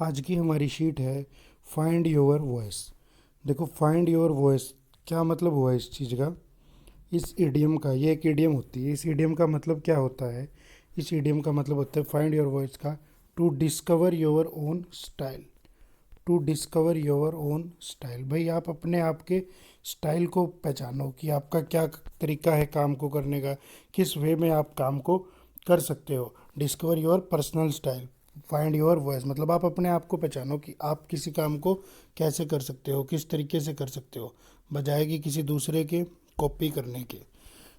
आज की हमारी शीट है फाइंड योर वॉइस। देखो, फाइंड योर वॉइस क्या मतलब हुआ इस चीज़ का, इस इडियम का। ये एक इडियम होती है। इस इडियम का मतलब क्या होता है? इस इडियम का मतलब होता है फाइंड योर वॉइस का to discover your own style. To discover your own style, भाई आप अपने आप के स्टाइल को पहचानो कि आपका क्या तरीका है काम को करने का, किस वे में आप काम को कर सकते हो। Discover your personal style, find your voice मतलब आप अपने आप को पहचानो कि आप किसी काम को कैसे कर सकते हो, किस तरीके से कर सकते हो, बजाय कि किसी दूसरे के कॉपी करने के।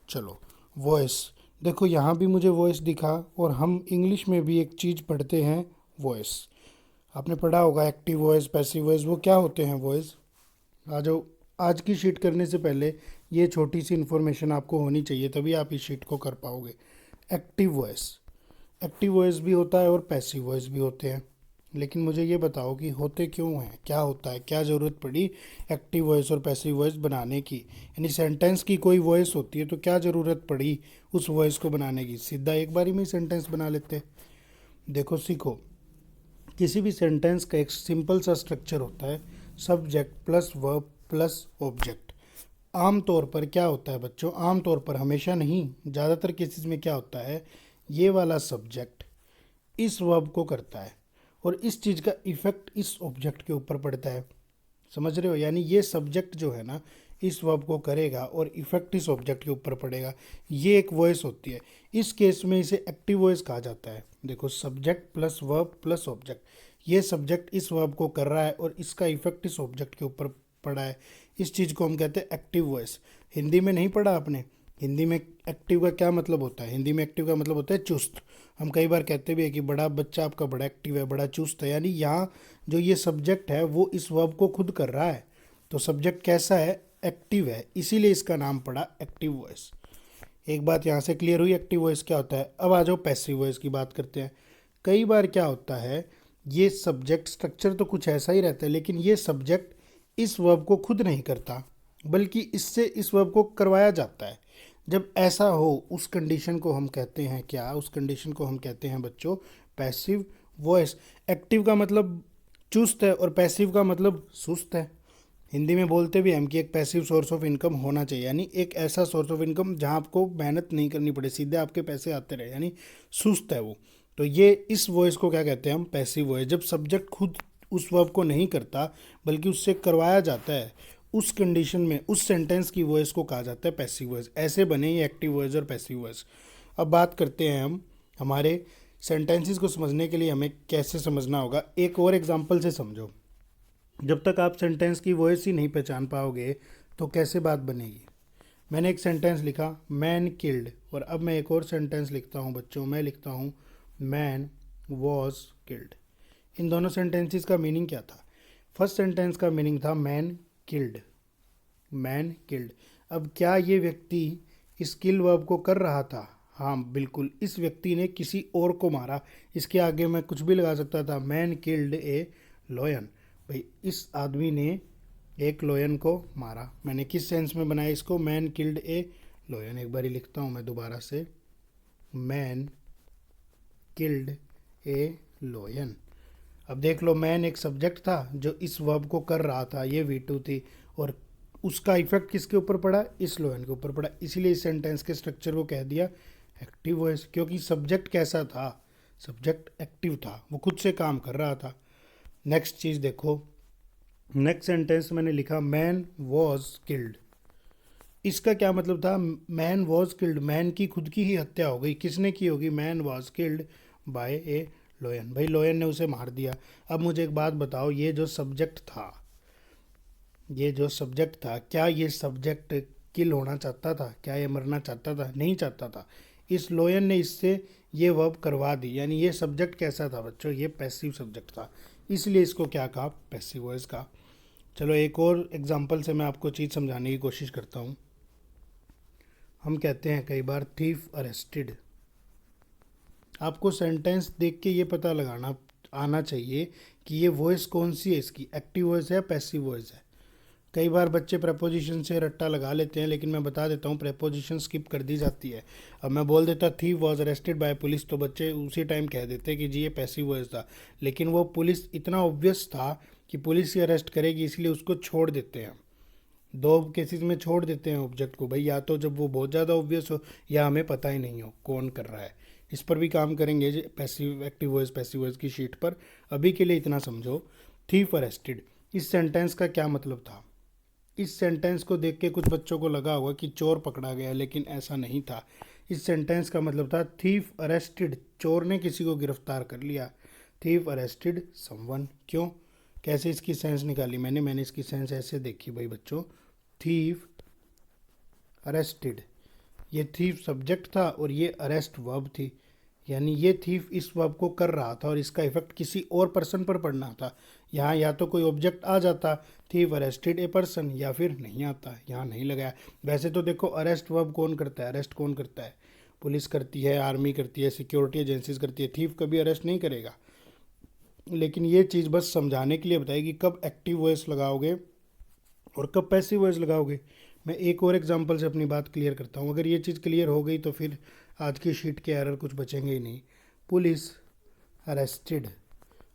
चलो, वॉइस। देखो, यहाँ भी मुझे वॉइस दिखा, और हम इंग्लिश में भी एक चीज़ पढ़ते हैं, वॉइस। आपने पढ़ा होगा एक्टिव वॉइस, पैसिव वॉइस, वो क्या होते हैं वॉइस। आ जाओ। आज की शीट करने से पहले ये छोटी सी इन्फॉर्मेशन आपको होनी चाहिए, तभी आप इस शीट को कर पाओगे। एक्टिव वॉइस, एक्टिव वॉइस भी होता है और पैसिव वॉइस भी होते हैं। लेकिन मुझे ये बताओ कि होते क्यों हैं, क्या होता है, क्या ज़रूरत पड़ी एक्टिव वॉइस और पैसिव वॉइस बनाने की। यानी सेंटेंस की कोई वॉइस होती है तो क्या ज़रूरत पड़ी उस वॉइस को बनाने की। सीधा एक बारी में ही सेंटेंस बना लेते। देखो, सीखो। किसी भी सेंटेंस का एक सिंपल सा स्ट्रक्चर होता है, subject plus verb plus object. आम तौर पर क्या होता है बच्चों, आम तौर पर, हमेशा नहीं, ज़्यादातर केसेस में क्या होता है, ये वाला सब्जेक्ट इस वर्ब को करता है और इस चीज़ का इफ़ेक्ट इस ऑब्जेक्ट के ऊपर पड़ता है। समझ रहे हो? यानी ये सब्जेक्ट जो है ना, इस वर्ब को करेगा और इफेक्ट इस ऑब्जेक्ट के ऊपर पड़ेगा। ये एक वॉइस होती है। इस केस में इसे एक्टिव वॉइस कहा जाता है। देखो, subject plus verb plus object, ये सब्जेक्ट इस वर्ब को कर रहा है और इसका इफेक्ट इस ऑब्जेक्ट के ऊपर पड़ा है। इस चीज़ को हम कहते हैं एक्टिव वॉइस। हिंदी में नहीं पढ़ा आपने? हिंदी में एक्टिव का क्या मतलब होता है? हिंदी में एक्टिव का मतलब होता है चुस्त। हम कई बार कहते भी है कि बड़ा बच्चा आपका बड़ा एक्टिव है, बड़ा चुस्त है। यानी यहाँ जो ये सब्जेक्ट है वो इस वर्ब को खुद कर रहा है, तो सब्जेक्ट कैसा है, एक्टिव है, इसीलिए इसका नाम पड़ा एक्टिव वॉइस। एक बात यहाँ से क्लियर हुई एक्टिव वॉइस क्या होता है। अब आ जाओ पैसिव वॉइस की बात करते हैं। कई बार क्या होता है, ये सब्जेक्ट स्ट्रक्चर तो कुछ ऐसा ही रहता है, लेकिन ये सब्जेक्ट इस वर्ब को खुद नहीं करता, बल्कि इससे इस वर्ब को करवाया जाता है। जब ऐसा हो उस कंडीशन को हम कहते हैं क्या, उस कंडीशन को हम कहते हैं बच्चों पैसिव वॉइस। एक्टिव का मतलब चुस्त है और पैसिव का मतलब सुस्त है। हिंदी में बोलते भी हम कि एक पैसिव सोर्स ऑफ इनकम होना चाहिए, यानी एक ऐसा सोर्स ऑफ इनकम जहां आपको मेहनत नहीं करनी पड़े, सीधे आपके पैसे आते रहे, यानी सुस्त है वो। तो ये इस वॉइस को क्या कहते हैं हम, पैसिव वॉइस। जब सब्जेक्ट खुद उस वर्ब को नहीं करता बल्कि उससे करवाया जाता है, उस कंडीशन में उस सेंटेंस की वॉइस को कहा जाता है पैसिव वॉइस। ऐसे बने ये एक्टिव वॉइस और पैसिव वॉइस। अब बात करते हैं हम हमारे सेंटेंसेस को समझने के लिए हमें कैसे समझना होगा। एक और एग्जांपल से समझो। जब तक आप सेंटेंस की वॉइस ही नहीं पहचान पाओगे तो कैसे बात बनेगी। मैंने एक सेंटेंस लिखा, मैन किल्ड, और अब मैं एक और सेंटेंस लिखता हूँ बच्चों, मैं लिखता हूँ मैन वॉज किल्ड। इन दोनों सेंटेंसेस का मीनिंग क्या था? फर्स्ट सेंटेंस का मीनिंग था मैन किल्ड, मैन किल्ड। अब क्या ये व्यक्ति इस किल वर्ब को कर रहा था? हाँ बिल्कुल, इस व्यक्ति ने किसी और को मारा। इसके आगे मैं कुछ भी लगा सकता था, मैन किल्ड ए लॉयन। भाई इस आदमी ने एक लॉयन को मारा। मैंने किस सेंस में बनाया इसको, मैन किल्ड ए लॉयन। एक बार ही लिखता हूँ मैं दोबारा से, मैन किल्ड ए लॉयन। अब देख लो, मैन एक सब्जेक्ट था जो इस वर्ब को कर रहा था, ये V2 थी, और उसका इफेक्ट किसके ऊपर पड़ा, इस लोयन के ऊपर पड़ा। इसीलिए इस सेंटेंस के स्ट्रक्चर को कह दिया एक्टिव वॉइस, क्योंकि सब्जेक्ट कैसा था, सब्जेक्ट एक्टिव था, वो खुद से काम कर रहा था। नेक्स्ट चीज़ देखो, नेक्स्ट सेंटेंस मैंने लिखा मैन वॉज किल्ड। इसका क्या मतलब था, मैन वॉज किल्ड, मैन की खुद की ही हत्या हो गई। किसने की होगी, मैन वॉज किल्ड बाय ए लोयन, भाई लोयन ने उसे मार दिया। अब मुझे एक बात बताओ, ये जो सब्जेक्ट था, ये जो सब्जेक्ट था, क्या ये सब्जेक्ट किल होना चाहता था? क्या ये मरना चाहता था? नहीं चाहता था। इस लोयन ने इससे ये वर्ब करवा दी। यानी ये सब्जेक्ट कैसा था बच्चों, ये पैसिव सब्जेक्ट था, इसलिए इसको क्या कहा, पैसिव वॉइस कहा। चलो एक और एग्जांपल से मैं आपको चीज़ समझाने की कोशिश करता हूँ। हम कहते हैं कई बार थीफ अरेस्टेड। आपको सेंटेंस देख के ये पता लगाना आना चाहिए कि ये वॉइस कौन सी है, इसकी एक्टिव वॉइस है या पैसिव वॉइस है। कई बार बच्चे प्रेपोजिशन से रट्टा लगा लेते हैं, लेकिन मैं बता देता हूँ प्रेपोजिशन स्किप कर दी जाती है। अब मैं बोल देता thief was arrested bye police, तो बच्चे उसी टाइम कह देते कि जी ये पैसिव वॉइस था, लेकिन वो पुलिस इतना ऑब्वियस था कि पुलिस ही अरेस्ट करेगी, इसलिए उसको छोड़ देते हैं। दो केसेस में छोड़ देते हैं ऑब्जेक्ट को भाई, या तो जब वो बहुत ज़्यादा ऑब्वियस हो या हमें पता ही नहीं हो कौन कर रहा है। इस पर भी काम करेंगे passive active voice passive voice की शीट पर। अभी के लिए इतना समझो, थीफ अरेस्टेड, इस सेंटेंस का क्या मतलब था। इस सेंटेंस को देख के कुछ बच्चों को लगा होगा कि चोर पकड़ा गया, लेकिन ऐसा नहीं था। इस सेंटेंस का मतलब था थीफ अरेस्टेड, चोर ने किसी को गिरफ्तार कर लिया। Thief arrested someone. क्यों, कैसे इसकी सेंस निकाली मैंने इसकी सेंस ऐसे देखी भाई बच्चों, थीफ अरेस्टेड, ये थीफ सब्जेक्ट था और ये अरेस्ट वर्ब थी, यानी ये थीफ इस वर्ब को कर रहा था और इसका इफेक्ट किसी और पर्सन पर पड़ना था। यहाँ या तो कोई ऑब्जेक्ट आ जाता, थीफ अरेस्टेड ए पर्सन, या फिर नहीं आता, यहाँ नहीं लगाया। वैसे तो देखो अरेस्ट वर्ब कौन करता है, अरेस्ट कौन करता है, पुलिस करती है, आर्मी करती है, सिक्योरिटी एजेंसीज करती है, थीफ कभी अरेस्ट नहीं करेगा। लेकिन ये चीज़ बस समझाने के लिए बताएगी कब एक्टिव वॉइस लगाओगे और कब पैसिव वॉइस लगाओगे। मैं एक और एग्जांपल से अपनी बात क्लियर करता हूँ। अगर ये चीज़ क्लियर हो गई तो फिर आज की शीट के एरर कुछ बचेंगे ही नहीं। पुलिस अरेस्टेड,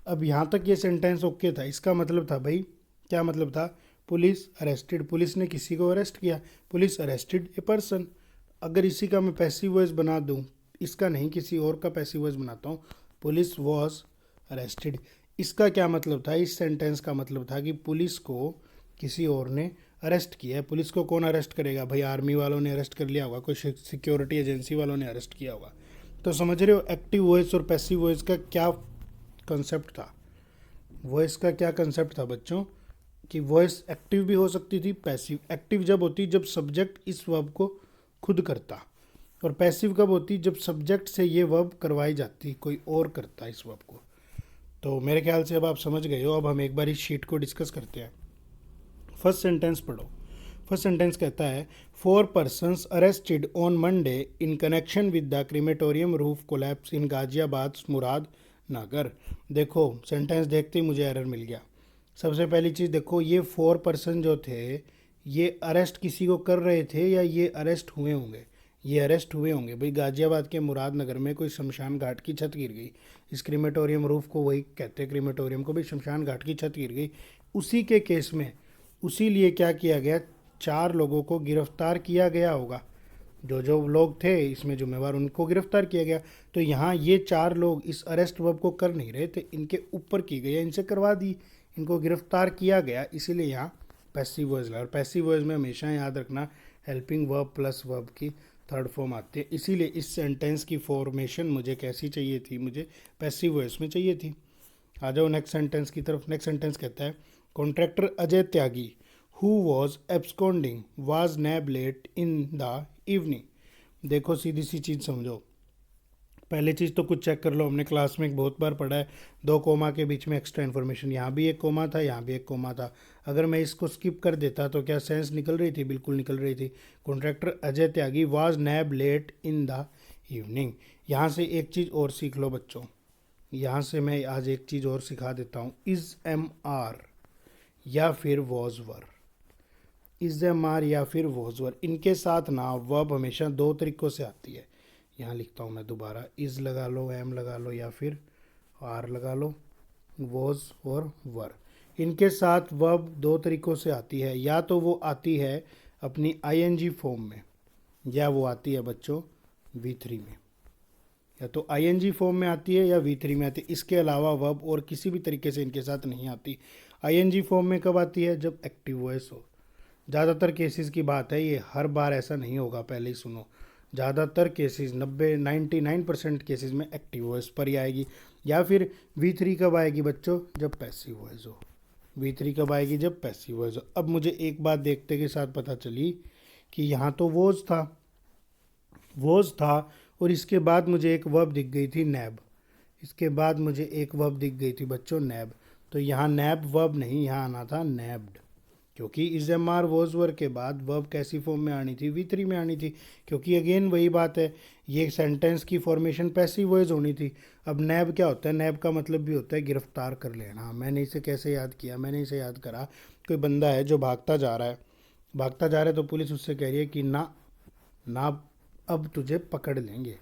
अब यहाँ तक ये सेंटेंस ओके था। इसका मतलब था भाई, क्या मतलब था, पुलिस अरेस्टेड, पुलिस ने किसी को अरेस्ट किया, पुलिस अरेस्टेड ए पर्सन। अगर इसी का मैं पैसिव वॉइस बना दूँ, इसका नहीं किसी और का पैसिव वॉइस बनाता हूँ, पुलिस वॉज अरेस्टेड, इसका क्या मतलब था, इस सेंटेंस का मतलब था कि पुलिस को किसी और ने अरेस्ट किया है। पुलिस को कौन अरेस्ट करेगा भाई, आर्मी वालों ने अरेस्ट कर लिया होगा, कोई सिक्योरिटी एजेंसी वालों ने अरेस्ट किया होगा। तो समझ रहे हो एक्टिव वॉइस और पैसिव वॉइस का क्या कंसेप्ट था। वॉइस का क्या कंसेप्ट था बच्चों, कि वॉइस एक्टिव भी हो सकती थी, पैसिव। एक्टिव जब होती जब सब्जेक्ट इस वर्ब को खुद करता, और पैसिव कब होती जब सब्जेक्ट से ये वर्ब करवाई जाती, कोई और करता इस वर्ब को। तो मेरे ख्याल से अब आप समझ गए हो। अब हम एक बार इस शीट को डिस्कस करते हैं। फर्स्ट सेंटेंस पढ़ो। फर्स्ट सेंटेंस कहता है 4 persons arrested on Monday in connection with the crematorium roof collapse in Ghaziabad Murad Nagar. देखो सेंटेंस देखते ही मुझे एरर मिल गया। सबसे पहली चीज़ देखो, ये 4 पर्सन जो थे ये अरेस्ट किसी को कर रहे थे या ये अरेस्ट हुए होंगे, ये अरेस्ट हुए होंगे भाई। गाजियाबाद के मुराद नगर में कोई शमशान घाट की छत गिर गई, इस क्रीमेटोरियम रूफ को वही कहते हैं क्रीमेटोरियम को, भाई शमशान घाट की छत गिर गई। उसी के केस में उसी लिए क्या किया गया, 4 लोगों को गिरफ्तार किया गया होगा। जो जो लोग थे इसमें जुम्मेवार उनको गिरफ्तार किया गया। तो यहाँ ये 4 लोग इस अरेस्ट वर्ब को कर नहीं रहे थे, इनके ऊपर की गई, इनसे करवा दी, इनको गिरफ्तार किया गया, इसीलिए यहाँ पैसिव वॉइस लगा। और पैसिव वॉइस में हमेशा याद रखना हेल्पिंग वर्ब प्लस वर्ब की थर्ड फॉर्म आती है। इसीलिए इस सेंटेंस की फॉर्मेशन मुझे कैसी चाहिए थी, मुझे पैसिव वॉइस में चाहिए थी। आ जाओ नेक्स्ट सेंटेंस की तरफ। नेक्स्ट सेंटेंस कहता है contractor Ajay Tyagi who was absconding was nab late in the evening. देखो सीधी सी चीज़ समझो। पहले चीज़ तो कुछ चेक कर लो, हमने क्लास में बहुत बार पढ़ा है 2 कोमा के बीच में एक्स्ट्रा इन्फॉर्मेशन। यहाँ भी एक कोमा था, यहाँ भी एक कोमा था। अगर मैं इसको स्किप कर देता तो क्या सेंस निकल रही थी, बिल्कुल निकल रही थी। Contractor Ajay Tyagi was nab late in the evening. यहाँ से एक चीज़ और सीख लो बच्चों, यहाँ से मैं आज एक चीज़ और सिखा देता हूँ। इज़ एम आर या फिर was were, is am are या फिर वॉज वर, इनके साथ ना वर्ब हमेशा 2 तरीक़ों से आती है। यहाँ लिखता हूँ मैं दोबारा, इज़ लगा लो, एम लगा लो या फिर आर लगा लो, वॉज और वर। इनके साथ वर्ब 2 तरीक़ों से आती है, या तो वो आती है अपनी आईएनजी फॉर्म में, या वो आती है बच्चों V3 में। या तो आईएनजी फॉर्म में आती है या V3 में आती है। इसके अलावा वर्ब और किसी भी तरीके से इनके साथ नहीं आती। आईएनजी फॉर्म में कब आती है, जब एक्टिव वॉइस हो। ज़्यादातर केसेस की बात है, ये हर बार ऐसा नहीं होगा, पहले ही सुनो। ज़्यादातर केसेस 99% केसेस में एक्टिव वॉइस पर ही आएगी। या फिर V3 कब आएगी बच्चों, जब पैसिव वॉइस हो। V3 कब आएगी, जब पैसिव वॉइस हो। अब मुझे एक बात देखते के साथ पता चली कि यहाँ तो वॉज था और इसके बाद मुझे एक वर्ब दिख गई थी नैब। इसके बाद मुझे एक वर्ब दिख गई थी बच्चों नैब। तो यहाँ नैब वर्ब नहीं, यहाँ आना था नैब्ड, क्योंकि is am are was were के बाद वर्ब कैसी फॉर्म में आनी थी, V3 में आनी थी, क्योंकि अगेन वही बात है, ये सेंटेंस की फॉर्मेशन पैसिव वॉइस होनी थी। अब नैब क्या होता है, नैब का मतलब भी होता है गिरफ्तार कर लेना। मैंने इसे कैसे याद किया, मैंने इसे याद करा, कोई बंदा है जो भागता जा रहा है, भागता जा रहा है, तो पुलिस उससे कह रही है कि ना ना अब तुझे पकड़ लेंगे।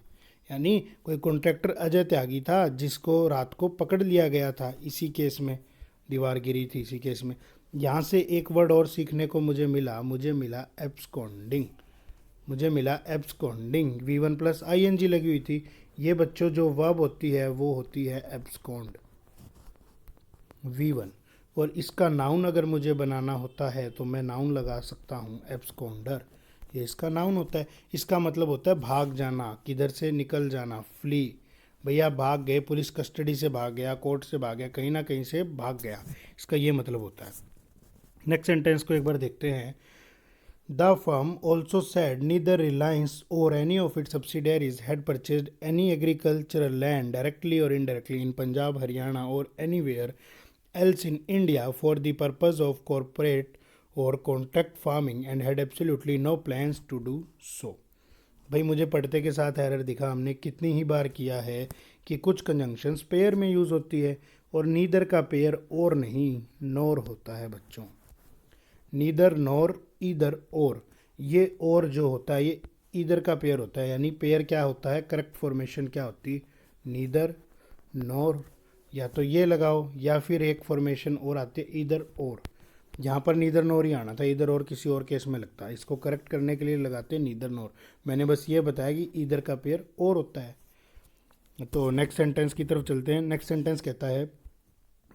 यानी कोई कॉन्ट्रैक्टर अजय त्यागी था जिसको रात को पकड़ लिया गया था, इसी केस में दीवार गिरी थी, इसी केस में। यहाँ से एक वर्ड और सीखने को मुझे मिला एब्सकॉन्डिंग, मुझे मिला एब्सकॉन्डिंग। V1 प्लस ING लगी हुई थी। ये बच्चों जो वर्ब होती है वो होती है एब्सकॉन्ड, V1। और इसका नाउन अगर मुझे बनाना होता है तो मैं नाउन लगा सकता हूँ एब्सकॉन्डर, ये इसका नाउन होता है। इसका मतलब होता है भाग जाना, किधर से निकल जाना, फ्ली। भैया भाग गए, पुलिस कस्टडी से भाग गया, कोर्ट से भाग गया, कहीं ना कहीं से भाग गया, इसका ये मतलब होता है। नेक्स्ट सेंटेंस को एक बार देखते हैं। The firm also said neither Reliance or any of its subsidiaries had purchased any agricultural land directly or indirectly in Punjab, Haryana or anywhere else in India for the purpose of corporate or contract farming and had absolutely no plans to do so। भाई मुझे पढ़ते के साथ error दिखा, हमने कितनी ही बार किया है कि कुछ कंजंक्शंस पेयर में यूज़ होती है और नीदर का पेयर और नहीं नोर होता है बच्चों। नीदर नोर ईदर और, ये और जो होता है ये ईदर का पेयर होता है। यानी पेयर क्या होता है, करेक्ट फॉर्मेशन क्या होती है, नीदर नोर, या तो ये लगाओ या फिर एक फॉर्मेशन और आती है इधर और। यहाँ पर नीदर नोर ही आना था, इधर और किसी और केस में लगता है। इसको करेक्ट करने के लिए लगाते हैं नीदर नोर। मैंने बस ये बताया कि इधर का पेयर और होता है। तो नेक्स्ट सेंटेंस की तरफ चलते हैं। नेक्स्ट सेंटेंस कहता है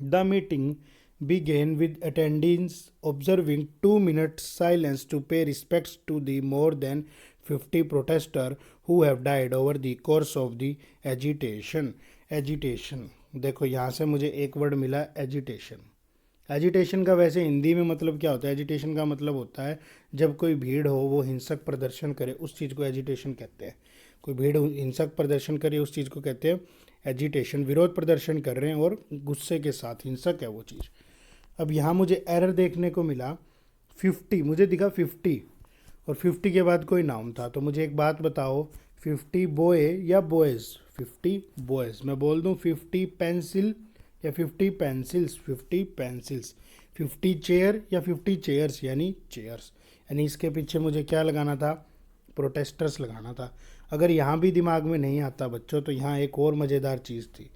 the meeting began with attendees observing 2 minutes silence to pay respects to the more than 50 protesters who have died over the course of the agitation। Agitation, देखो यहाँ से मुझे एक वर्ड मिला एजिटेशन। एजिटेशन का वैसे हिंदी में मतलब क्या होता है, एजिटेशन का मतलब होता है जब कोई भीड़ हो वो हिंसक प्रदर्शन करे, उस चीज़ को एजिटेशन कहते हैं। कोई भीड़ हिंसक प्रदर्शन करे उस चीज़ को कहते हैं एजिटेशन। विरोध प्रदर्शन कर रहे हैं और गुस्से के साथ, हिंसक है वो चीज़। अब यहाँ मुझे एरर देखने को मिला 50, मुझे दिखा 50 और 50 के बाद कोई नाउन था। तो मुझे एक बात बताओ, 50 बॉय या बॉयज़, 50 बॉयज़, मैं बोल दूँ 50 पेंसिल या 50 पेंसिल्स, 50 पेंसिल्स, 50 चेयर या 50 चेयर्स यानी चेयर्स। यानी इसके पीछे मुझे क्या लगाना था, प्रोटेस्टर्स लगाना था। अगर यहाँ भी दिमाग में नहीं आता बच्चों तो यहाँ एक और मज़ेदार चीज़ थी।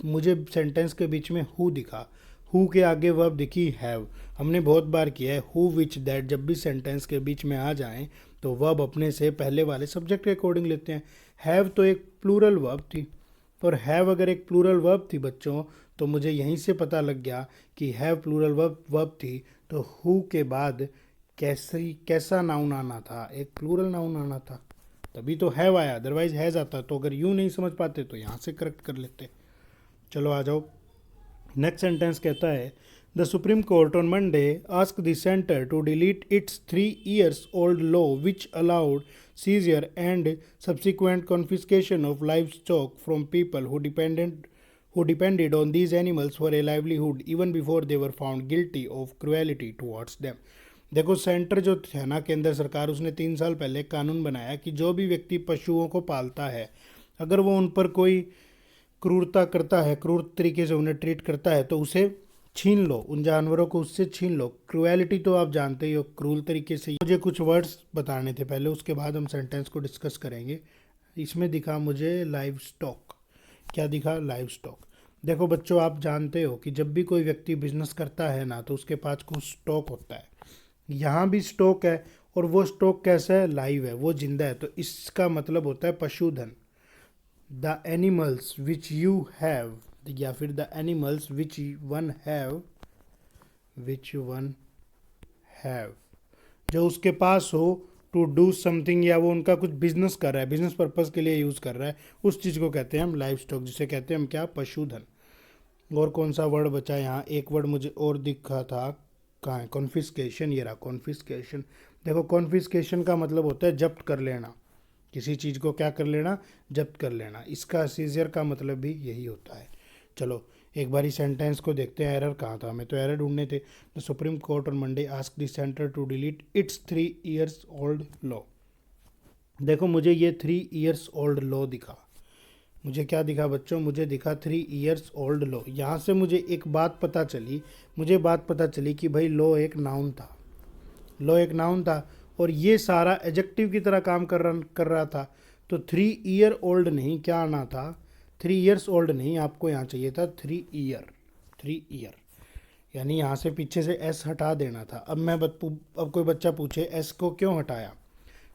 मुझे सेंटेंस के बीच में हु दिखा, हु के आगे वर्ब दिखी हैव। हमने बहुत बार किया है हु विच दैट, जब भी सेंटेंस के बीच में आ जाएं तो वर्ब अपने से पहले वाले सब्जेक्ट के अकॉर्डिंग लेते हैं। हैव तो एक प्लूरल वर्ब थी, और हैव अगर एक प्लूरल वर्ब थी बच्चों तो मुझे यहीं से पता लग गया कि हैव प्लूरल वर्ब थी तो हु के बाद कैसा नाउन आना था, एक प्लूरल नाउन आना था, तभी तो हैव आया, अदरवाइज हैज़ आता। तो अगर यूँ नहीं समझ पाते तो यहाँ से करेक्ट कर लेते। चलो आ जाओ। नेक्स्ट सेंटेंस कहता है the Supreme Court on Monday ask the centre to delete its 3 years old law which allowed seizure and subsequent confiscation of livestock from people who depended on these animals for a livelihood even before they were found guilty of cruelty towards them। देखो centre जो है ना, केंद्र सरकार, उसने 3 साल पहले कानून बनाया कि जो भी व्यक्ति पशुओं को पालता है अगर वो उन पर कोई क्रूरता करता है, क्रूर तरीके से उन्हें ट्रीट करता है तो उसे छीन लो, उन जानवरों को उससे छीन लो। क्रूएलिटी तो आप जानते ही हो, क्रूर तरीके से। मुझे कुछ वर्ड्स बताने थे पहले, उसके बाद हम सेंटेंस को डिस्कस करेंगे। इसमें दिखा मुझे लाइव स्टॉक। क्या दिखा, लाइव स्टॉक। देखो बच्चों आप जानते हो कि जब भी कोई व्यक्ति बिजनेस करता है ना तो उसके पास कुछ स्टॉक होता है। यहाँ भी स्टॉक है और वो स्टॉक कैसा है, लाइव है, वो जिंदा है। तो इसका मतलब होता है पशुधन। The animals which you have, या फिर the animals which one have, जो उसके पास हो, टू डू समथिंग, या वो उनका कुछ बिजनेस कर रहा है, बिजनेस पर्पस के लिए यूज़ कर रहा है, उस चीज़ को कहते हैं हम लाइव स्टॉक, जिसे कहते हैं हम क्या, पशुधन। और कौन सा वर्ड बचा यहाँ, एक वर्ड मुझे और दिखा था, कहाँ है, कॉन्फिस्केशन। ये रहा कॉन्फिस्केशन। देखो कॉन्फिस्केशन का मतलब होता है जब्त कर लेना, किसी चीज़ को क्या कर लेना, जब्त कर लेना। इसका सीजर का मतलब भी यही होता है। चलो एक बारी सेंटेंस को देखते हैं, एरर कहाँ था, हमें तो एरर ढूंढने थे। The Supreme Court on Monday ask the centre to delete its 3 years old law. देखो मुझे ये 3 years ओल्ड लॉ दिखा, मुझे क्या दिखा बच्चों, मुझे दिखा 3 years ओल्ड लॉ। यहाँ से मुझे एक बात पता चली, मुझे बात पता चली कि भाई लॉ एक नाउन था, लॉ एक नाउन था और ये सारा एडजेक्टिव की तरह काम कर रहा था। तो 3 year ओल्ड नहीं, क्या आना था, 3 years ओल्ड नहीं, आपको यहाँ चाहिए था 3 year, 3 year, यानी यहाँ से पीछे से एस हटा देना था। अब कोई बच्चा पूछे एस को क्यों हटाया,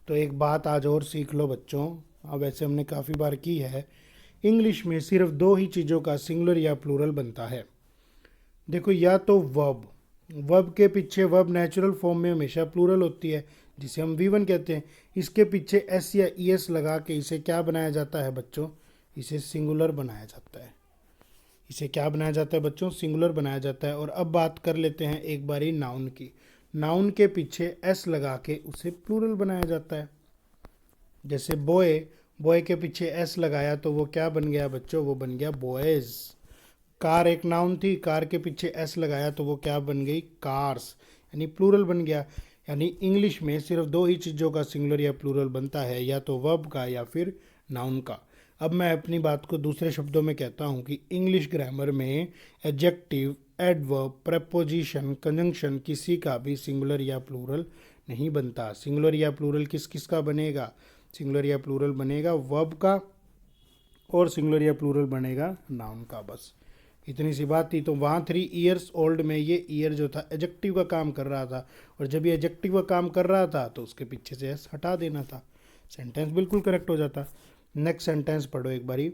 तो एक बात आज और सीख लो बच्चों, अब वैसे हमने काफ़ी बार की है, इंग्लिश में सिर्फ 2 ही चीज़ों का सिंगुलर या प्लूरल बनता है। देखो या तो वर्ब, वर्ब के पीछे वर्ब नेचुरल फॉर्म में हमेशा प्लूरल होती है जिसे हम वी वन कहते हैं, इसके पीछे एस या ई एस लगा के इसे क्या बनाया जाता है बच्चों, इसे सिंगुलर बनाया जाता है। इसे क्या बनाया जाता है बच्चों, सिंगुलर बनाया जाता है। और अब बात कर लेते हैं एक बारी नाउन की, नाउन के पीछे एस लगा के उसे प्लूरल बनाया जाता है। जैसे बॉय, बॉय के पीछे एस लगाया तो वो क्या बन गया बच्चों, वो बन गया बॉयज़। कार एक नाउन थी, कार के पीछे एस लगाया तो वो क्या बन गई, कार्स, यानी प्लूरल बन गया। यानी इंग्लिश में सिर्फ 2 ही चीज़ों का सिंगुलर या प्लूरल बनता है, या तो वर्ब का या फिर नाउन का। अब मैं अपनी बात को दूसरे शब्दों में कहता हूँ कि इंग्लिश ग्रामर में एडजेक्टिव, एडवर्ब, प्रेपोजिशन, कंजंक्शन किसी का भी सिंगुलर या प्लूरल नहीं बनता। सिंगुलर या प्लूरल किस किस का बनेगा, सिंगुलर या प्लूरल बनेगा वर्ब का, और सिंगुलर या प्लूरल बनेगा नाउन का। बस इतनी सी बात थी। तो वहाँ 3 years ओल्ड में ये ईयर जो था एडजेक्टिव का काम कर रहा था, और जब ये एडजेक्टिव का काम कर रहा था तो उसके पीछे से एस हटा देना था, सेंटेंस बिल्कुल करेक्ट हो जाता। नेक्स्ट सेंटेंस पढ़ो एक बारी,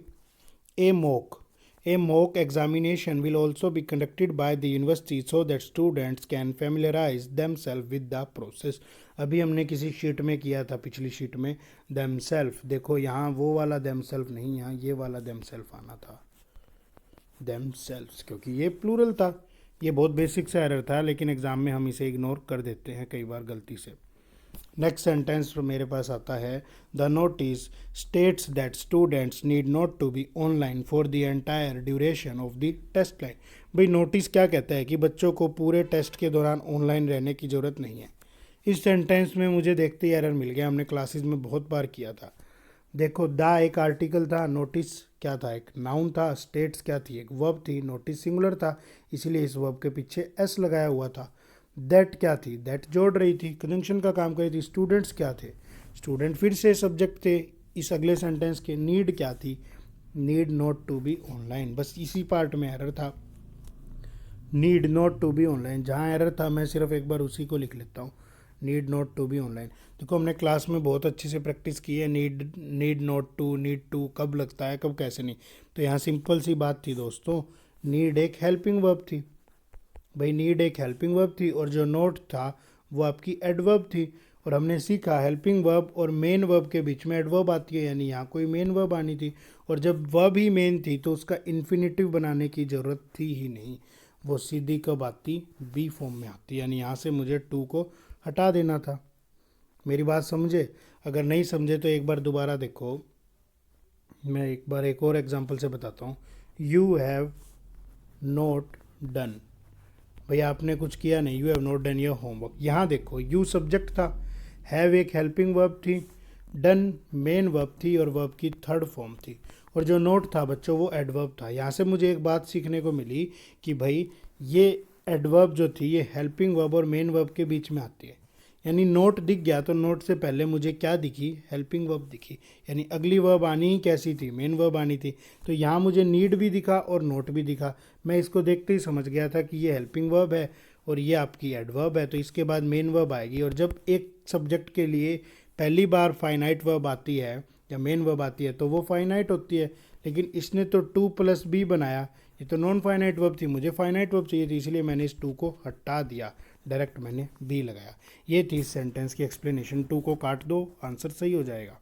a mock, a mock examination will also be conducted by the university so that students can familiarise themselves with the process. अभी हमने किसी शीट में किया था, पिछली शीट में, देमसेल्फ, देखो यहाँ वो वाला देमसेल्फ नहीं, यहाँ ये वाला देमसेल्फ आना था, themselves, क्योंकि ये प्लूरल था। ये बहुत बेसिक सा एरर था, लेकिन एग्जाम में हम इसे इग्नोर कर देते हैं कई बार गलती से। नेक्स्ट सेंटेंस मेरे पास आता है, the notice states that students need not to be online for the entire duration of the test line. भाई नोटिस क्या कहता है कि बच्चों को पूरे टेस्ट के दौरान ऑनलाइन रहने की ज़रूरत नहीं है। इस सेंटेंस में मुझे देखते ही एरर मिल गया, हमने क्लासेस में बहुत बार किया था। देखो द एक आर्टिकल था, नोटिस क्या था, एक नाउन था, स्टेट्स क्या थी, एक वर्ब थी, नोटिस सिंगुलर था, इसीलिए इस वर्ब के पीछे एस लगाया हुआ था। दैट क्या थी, दैट जोड़ रही थी, कंजंक्शन का काम कर रही थी। स्टूडेंट्स क्या थे, स्टूडेंट फिर से सब्जेक्ट थे इस अगले सेंटेंस के। नीड क्या थी, need not to be online, बस इसी पार्ट में एरर था, need not to be online. जहाँ एरर था मैं सिर्फ एक बार उसी को लिख लेता हूँ, need not to be online. देखो हमने क्लास में बहुत अच्छे से प्रैक्टिस की है, need not to, need to कब लगता है कब कैसे नहीं। तो यहाँ सिंपल सी बात थी दोस्तों, नीड एक हेल्पिंग वर्ब थी, भाई नीड एक हेल्पिंग वर्ब थी, और जो नोट था वो आपकी एडवर्ब थी। और हमने सीखा हेल्पिंग वर्ब और मेन वर्ब के बीच में एडवर्ब आती है, यानी यहाँ कोई मेन वर्ब आनी थी, और जब वर्ब ही मेन थी तो उसका इन्फिनेटिव बनाने की ज़रूरत थी ही नहीं, वो सीधी कब आती, बी फॉर्म में आती, यानी यहाँ से मुझे टू को हटा देना था। मेरी बात समझे, अगर नहीं समझे तो एक बार दोबारा देखो, मैं एक बार एक और एग्जांपल से बताता हूँ। यू हैव नॉट डन, भैया आपने कुछ किया नहीं, you have not done your homework. यहाँ देखो यू सब्जेक्ट था, हैव एक हेल्पिंग वर्ब थी, डन मेन वर्ब थी, और वर्ब की थर्ड फॉर्म थी, और जो नोट था बच्चों वो एडवर्ब था। यहाँ से मुझे एक बात सीखने को मिली कि भाई ये एडवर्ब जो थी ये हेल्पिंग वर्ब और मेन वर्ब के बीच में आती है, यानी नोट दिख गया तो नोट से पहले मुझे क्या दिखी, हेल्पिंग वर्ब दिखी, यानी अगली वर्ब आनी ही कैसी थी, मेन वर्ब आनी थी। तो यहाँ मुझे नीड भी दिखा और नोट भी दिखा, मैं इसको देखते ही समझ गया था कि ये हेल्पिंग वर्ब है और ये आपकी एडवर्ब है, तो इसके बाद मेन वर्ब आएगी। और जब एक सब्जेक्ट के लिए पहली बार फाइनाइट वर्ब आती है या मेन वर्ब आती है तो वो फाइनाइट होती है, लेकिन इसने तो 2+b बनाया, ये तो नॉन फाइनाइट वर्ब थी, मुझे फाइनाइट वर्ब चाहिए थी, इसलिए मैंने इस 2 को हटा दिया, डायरेक्ट मैंने बी लगाया। ये थी इस सेंटेंस की एक्सप्लेनेशन, 2 को काट दो आंसर सही हो जाएगा।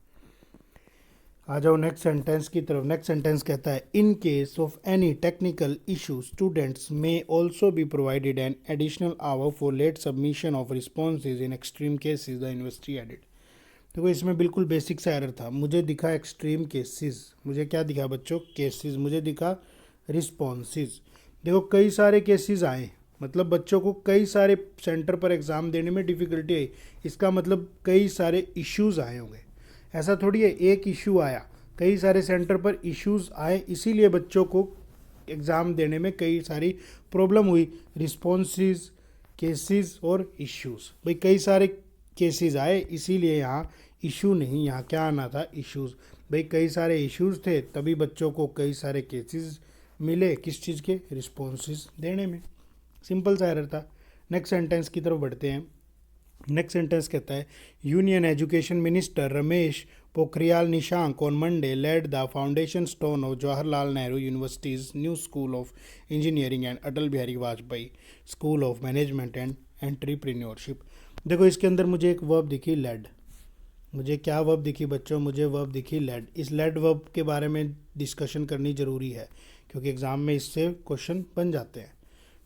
आ जाओ नेक्स्ट सेंटेंस की तरफ। नेक्स्ट सेंटेंस कहता है, in case of any technical issue students may also be provided an additional hour for late submission of responses in extreme cases the university added. देखो इसमें बिल्कुल बेसिक सा एरर था, मुझे दिखा एक्सट्रीम केसेस, मुझे क्या दिखा बच्चों, केसेस, मुझे दिखा रिस्पॉन्सेज। देखो कई सारे केसेस आए, मतलब बच्चों को कई सारे सेंटर पर एग्ज़ाम देने में डिफ़िकल्टी आई, इसका मतलब कई सारे इश्यूज आए होंगे। ऐसा थोड़ी है एक इशू आया, कई सारे सेंटर पर इश्यूज आए, इसीलिए बच्चों को एग्ज़ाम देने में कई सारी प्रॉब्लम हुई। रिस्पॉन्सेज, केसेस और इश्यूज, भाई कई सारे केसेस आए इसीलिए यहाँ इशू नहीं, यहाँ क्या आना था, इश्यूज। भाई कई सारे इश्यूज थे तभी बच्चों को कई सारे केसेस मिले, किस चीज़ के, रिस्पॉन्सेज देने में। सिंपल सा एरर था। नेक्स्ट सेंटेंस की तरफ बढ़ते हैं। नेक्स्ट सेंटेंस कहता है union education minister Ramesh Pokhriyal Nishank on Monday laid the foundation stone of Jawaharlal Nehru University's new school of engineering and Atal Bihari Vajpayee school of management and entrepreneurship. देखो इसके अंदर मुझे एक वर्ब दिखी लेड, मुझे क्या वर्ब दिखी बच्चों, मुझे वर्ब दिखी लेड। इस लेड वर्ब के बारे में डिस्कशन करनी ज़रूरी है क्योंकि एग्ज़ाम में इससे क्वेश्चन बन जाते हैं।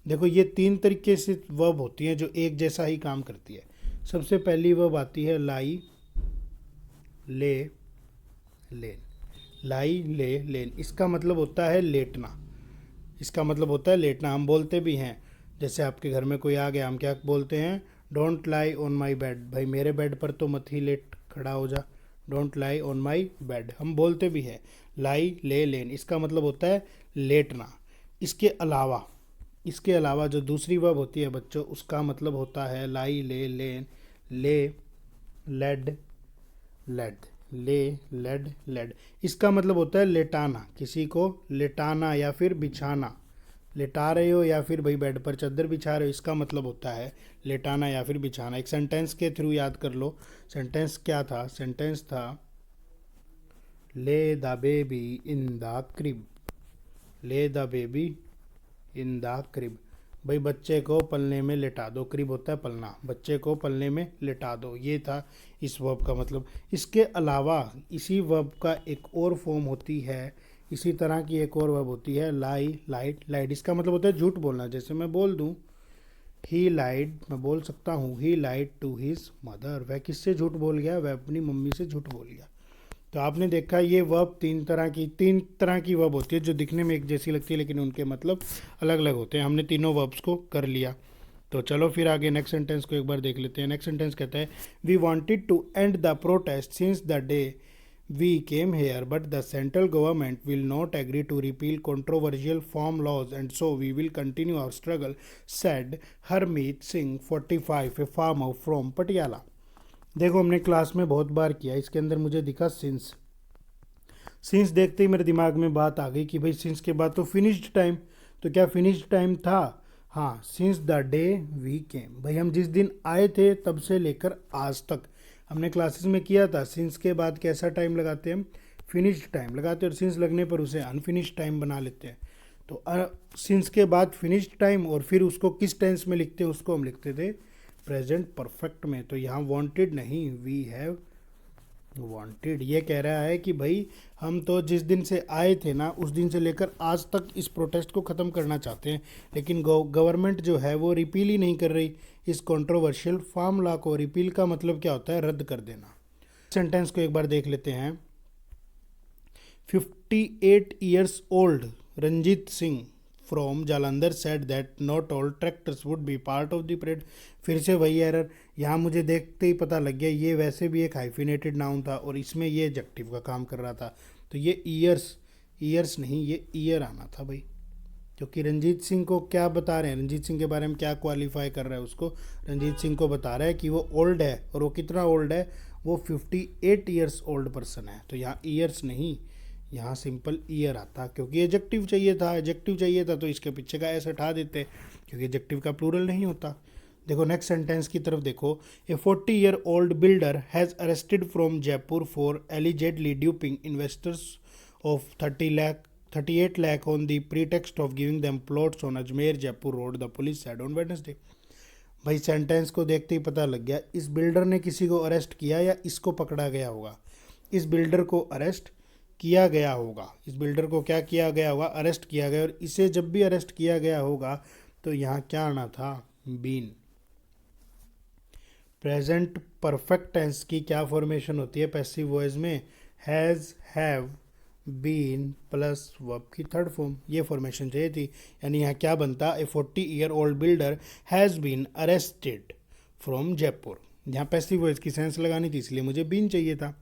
देखो ये तीन तरीके से वर्ब होती हैं जो एक जैसा ही काम करती है। सबसे पहली वर्ब आती है लाई ले लेन। लाई ले लेन, इसका मतलब होता है लेटना, इसका मतलब होता है लेटना। हम बोलते भी हैं, जैसे आपके घर में कोई आ गया, हम क्या बोलते हैं, don't lie on my bed, भाई मेरे बेड पर तो मत ही लेट खड़ा हो जा, don't lie on my bed, हम बोलते भी हैं। लाई ले लेन, इसका मतलब होता है लेटना। इसके अलावा जो दूसरी वर्ब होती है बच्चों, उसका मतलब होता है लाई ले लेन, ले लेड लेड, ले लेड लेड, इसका मतलब होता है लेटाना, किसी को लेटाना या फिर बिछाना। लेटा रहे हो या फिर भाई बेड पर चादर बिछा रहे हो, इसका मतलब होता है लेटाना या फिर बिछाना। एक सेंटेंस के थ्रू याद कर लो, सेंटेंस क्या था, सेंटेंस था lay the baby in the crib, lay the baby in the crib, भाई बच्चे को पलने में लेटा दो, क्रिब होता है पलना, बच्चे को पलने में लेटा दो, ये था इस वर्ब का मतलब। इसके अलावा इसी वर्ब का एक और फॉर्म होती है, इसी तरह की एक और वर्ब होती है लाई लाइट लाइट, इसका मतलब होता है झूठ बोलना। जैसे मैं बोल दूँ ही लाइड, मैं बोल सकता हूँ ही लाइड टू हिज मदर, वह किससे झूठ बोल गया, वह अपनी मम्मी से झूठ बोल गया। तो आपने देखा ये वर्ब तीन तरह की वर्ब होती है जो दिखने में एक जैसी लगती है लेकिन उनके मतलब अलग अलग होते हैं। हमने तीनों वर्ब्स को कर लिया। तो चलो फिर आगे नेक्स्ट सेंटेंस को एक बार देख लेते हैं। नेक्स्ट सेंटेंस कहता है we wanted to end the protest since the day we came here but the central government will not agree to repeal controversial farm laws and so we will continue our struggle, said Harmeet Singh 45 a farmer from Patiala. देखो हमने class में बहुत बार किया, इसके अंदर मुझे दिखा since. Since देखते ही मेरे दिमाग में बात आ गई कि भाई सिंस के बाद तो फिनिश्ड टाइम, तो क्या फिनिश्ड टाइम था, हाँ, since the day we came, भाई हम जिस दिन आए थे तब से लेकर आज तक। हमने क्लासेस में किया था सिंस के बाद कैसा टाइम लगाते हैं हम, फिनिश्ड टाइम लगाते हैं, और सिंस लगने पर उसे अनफिनिश्ड टाइम बना लेते हैं। तो सिंस के बाद फिनिश्ड टाइम और फिर उसको किस टेंस में लिखते हैं, उसको हम लिखते थे प्रेजेंट परफेक्ट में। तो यहाँ वांटेड नहीं, वी हैव वांटेड। ये कह रहा है कि भाई हम तो जिस दिन से आए थे ना उस दिन से लेकर आज तक इस प्रोटेस्ट को ख़त्म करना चाहते हैं, लेकिन गवर्नमेंट जो है वो रिपील ही नहीं कर रही इस कंट्रोवर्शियल फार्म लॉ को। रिपील का मतलब क्या होता है, रद्द कर देना। सेंटेंस को एक बार देख लेते हैं। 58 years old Ranjit Singh from Jalandhar said that not all tractors would be part of the parade. फिर से वही एरर, यहाँ मुझे देखते ही पता लग गया ये वैसे भी एक हाइफिनेटेड नाउन था और इसमें ये एडजेक्टिव का काम कर रहा था। तो ये ईयर्स नहीं, ये ईयर आना था भाई, क्योंकि रंजीत सिंह को क्या बता रहे हैं, रंजीत सिंह के बारे में क्या क्वालिफाई कर रहा है उसको, रंजीत सिंह को बता रहा है कि वो ओल्ड है, और वो कितना ओल्ड है, वो 58 ईयर्स ओल्ड पर्सन है। तो यहाँ ईयर्स नहीं, यहाँ सिंपल ईयर आता, क्योंकि एडजेक्टिव चाहिए था तो इसके पीछे का एस हटा देते, क्योंकि एडजेक्टिव का प्लूरल नहीं होता। देखो नेक्स्ट सेंटेंस की तरफ देखो। A 40 year old builder has arrested from Jaipur for allegedly duping investors of 38 lakh on the pretext of giving them plots on Ajmer Jaipur road, the police said on Wednesday। भाई sentence को देखते ही पता लग गया, इस बिल्डर ने किसी को अरेस्ट किया या इसको पकड़ा गया होगा। इस बिल्डर को अरेस्ट किया गया होगा, इस बिल्डर को क्या किया गया होगा, अरेस्ट किया गया। और इसे जब भी अरेस्ट किया गया होगा तो यहाँ क्या आना था, बीन। प्रेजेंट परफेक्ट टेंस की क्या फॉर्मेशन होती है पैसिव वॉइस में, has, have, been plus verb की थर्ड फॉर्म, ये फॉर्मेशन चाहिए थी। यानी यहाँ क्या बनता, a 40 year old builder has been arrested from Jaipur. यहाँ पैसिव वॉइस की सेंस लगानी थी, इसलिए मुझे बीन चाहिए था।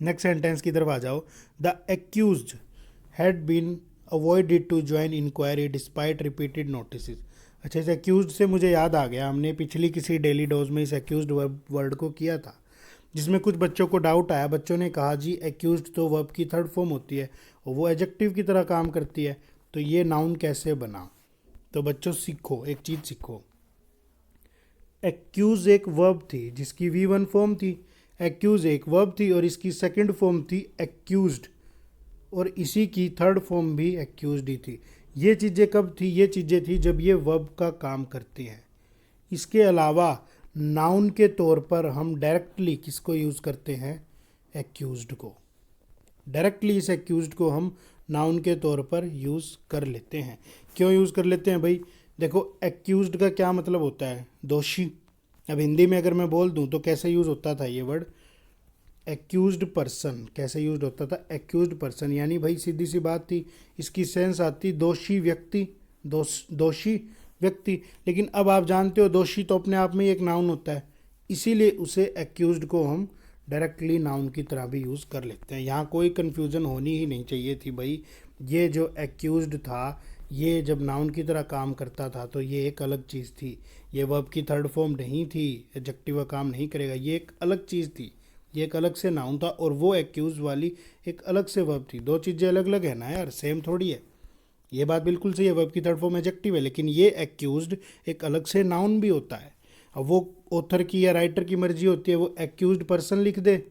नेक्स्ट सेंटेंस की तरफ आ जाओ। The accused had been avoided to join inquiry despite repeated notice. अच्छा, इस एक्यूज्ड से मुझे याद आ गया, हमने पिछली किसी डेली डोज में इस एक्यूज्ड वर्ड को किया था, जिसमें कुछ बच्चों को डाउट आया। बच्चों ने कहा जी एक्यूज्ड तो वर्ब की थर्ड फॉर्म होती है और वो एडजेक्टिव की तरह काम करती है, तो ये नाउन कैसे बना। तो बच्चों सीखो, एक चीज़ सीखो, एक्यूज एक वर्ब थी जिसकी V1 फॉर्म थी, एक्यूज एक वर्ब थी और इसकी सेकंड फॉर्म थी एक्यूज्ड, और इसी की थर्ड फॉर्म भी एक्यूज्ड ही थी। ये चीज़ें कब थी, ये चीज़ें थी जब ये वर्ब का काम करती हैं। इसके अलावा नाउन के तौर पर हम डायरेक्टली किसको यूज़ करते हैं, एक्यूज्ड को। डायरेक्टली इस एक्यूज्ड को हम नाउन के तौर पर यूज़ कर लेते हैं। क्यों यूज़ कर लेते हैं भाई, देखो एक्यूज्ड का क्या मतलब होता है, दोषी। अब हिंदी में अगर मैं बोल दूं तो कैसे यूज़ होता था ये वर्ड, एक्यूज्ड पर्सन। कैसे यूज होता था, एक्यूज्ड पर्सन, यानी भाई सीधी सी बात थी, इसकी सेंस आती दोषी व्यक्ति, दोषी व्यक्ति। लेकिन अब आप जानते हो दोषी तो अपने आप में ही एक नाउन होता है, इसीलिए उसे एक्यूज्ड को हम डायरेक्टली नाउन की तरह भी यूज़ कर लेते हैं। यहाँ कोई कन्फ्यूज़न होनी ही नहीं चाहिए थी भाई। ये जो एक्यूज्ड था, ये जब नाउन की तरह काम करता था तो ये एक अलग चीज़ थी, ये वर्ब की थर्ड फॉर्म नहीं थी, एडजेक्टिव का काम नहीं करेगा, ये एक अलग चीज़ थी, ये एक अलग से नाउन था, और वो एक्यूज वाली एक अलग से वर्ब थी। दो चीज़ें अलग अलग है ना यार, सेम थोड़ी है। ये बात बिल्कुल सही है, वर्ब की थर्ड फॉर्म एडजेक्टिव है, लेकिन ये एक्यूज्ड एक अलग से नाउन भी होता है। अब वो ऑथर की या राइटर की मर्जी होती है, वो एक्यूज्ड पर्सन लिख दे।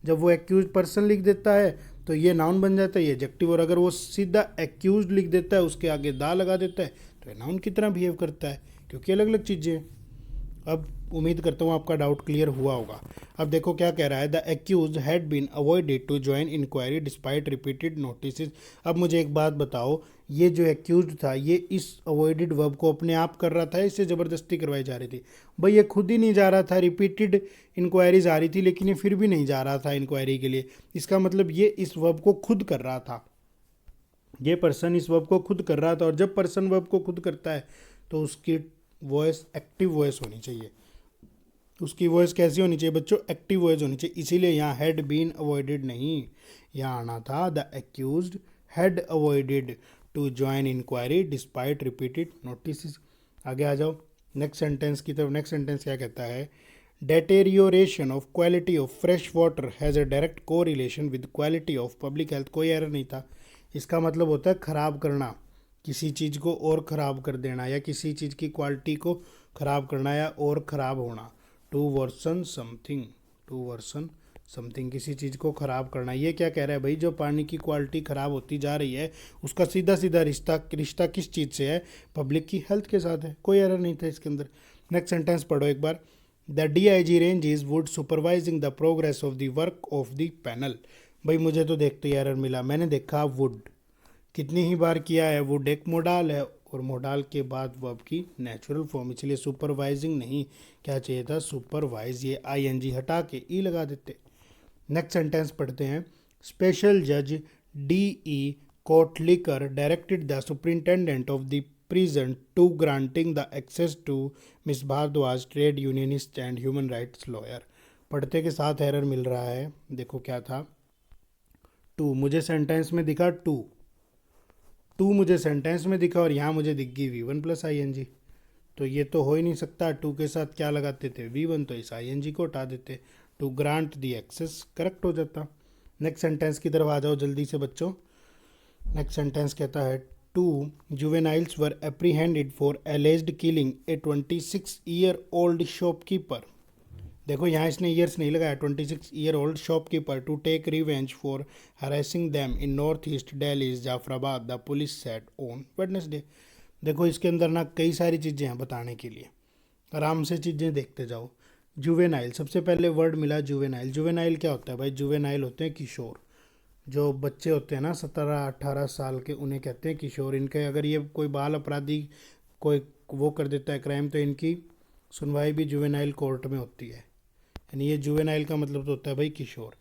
जब वो एक्यूज्ड पर्सन लिख देता है तो ये नाउन बन जाता है, ये एडजेक्टिव। और अगर वो सीधा एक्यूज्ड लिख देता है, उसके आगे दा लगा देता है, तो ये नाउन की तरह बिहेव करता है, क्योंकि अलग अलग चीज़ें हैं। अब उम्मीद करता हूँ आपका डाउट क्लियर हुआ होगा। अब देखो क्या कह रहा है, the accuse had been avoided to join inquiry despite repeated notice. अब मुझे एक बात बताओ, ये जो एक्यूज था ये इस अवॉइडेड वर्ब को अपने आप कर रहा था, इससे ज़बरदस्ती करवाई जा रही थी। भाई ये खुद ही नहीं जा रहा था, रिपीटेड इंक्वायरीज आ रही थी लेकिन ये फिर भी नहीं जा रहा था इंक्वायरी के लिए। इसका मतलब ये इस वर्ब को खुद कर रहा था, ये पर्सन इस वर्ब को खुद कर रहा था। और जब पर्सन वर्ब को खुद करता है तो उसकी वॉइस एक्टिव वॉइस होनी चाहिए। उसकी वॉइस कैसी होनी चाहिए बच्चों, एक्टिव वॉइस होनी चाहिए। इसीलिए यहाँ हैड बीन अवॉइडेड नहीं, यहाँ आना था the accused had avoided to join inquiry despite repeated notice. आगे आ जाओ नेक्स्ट सेंटेंस की तरफ। नेक्स्ट सेंटेंस क्या कहता है, deterioration of quality of fresh water has a direct correlation with quality of public health. कोई एरर नहीं था। इसका मतलब होता है ख़राब करना, किसी चीज़ को और ख़राब कर देना, या किसी चीज़ की क्वालिटी को ख़राब करना या और ख़राब होना। To worsen something, to worsen something, किसी चीज़ को ख़राब करना। ये क्या कह रहा है भाई, जो पानी की क्वालिटी ख़राब होती जा रही है उसका सीधा सीधा रिश्ता रिश्ता किस चीज़ से है, पब्लिक की हेल्थ के साथ है। कोई एरर नहीं था इसके अंदर। नेक्स्ट सेंटेंस पढ़ो एक बार। The DIG range is would supervising the progress of the work of the panel. भाई मुझे तो देखते ही एरर मिला, मैंने देखा वुड कितनी ही बार किया है, वुड एक मोडाल है और मोडाल के बाद वर्ब की नेचुरल फॉर्म, इसलिए सुपरवाइजिंग नहीं, क्या चाहिए था सुपरवाइज। ये ING हटा के ई लगा देते। नेक्स्ट सेंटेंस पढ़ते हैं। स्पेशल जज DE Kotlikar directed the superintendent of the prison to granting the access to Miss Bhardwaj trade unionist and human rights lawyer. पढ़ते के साथ एरर मिल रहा है, देखो क्या था, टू मुझे सेंटेंस में दिखा, टू मुझे सेंटेंस में दिखा और यहाँ मुझे दिख गई V1 प्लस ING। तो ये तो हो ही नहीं सकता। टू के साथ क्या लगाते थे, V1, तो इस ING को हटा देते, to grant the access correct हो जाता। नेक्स्ट सेंटेंस की तरफ आ जाओ जल्दी से बच्चों। नेक्स्ट सेंटेंस कहता है, two juveniles were apprehended for alleged killing a 26-year-old shopkeeper. देखो यहाँ इसने ईयर्स नहीं लगाया, 26-year-old shopkeeper to take revenge for harassing them in north east Delhi Jafrabad the police said on Wednesday. देखो इसके अंदर ना कई सारी चीज़ें हैं बताने के लिए, आराम से चीज़ें देखते जाओ। जुवेनाइल, सबसे पहले वर्ड मिला जुवेनाइल। जुवेनाइल क्या होता है भाई, जुवेनाइल होते हैं किशोर। जो बच्चे होते हैं ना 17-18 साल के, उन्हें कहते हैं किशोर। इनके अगर ये कोई बाल अपराधी कोई वो कर देता है क्राइम, तो इनकी सुनवाई भी जुवेनाइल कोर्ट में होती है। यानी ये जुवेनाइल का मतलब तो होता है भाई किशोर।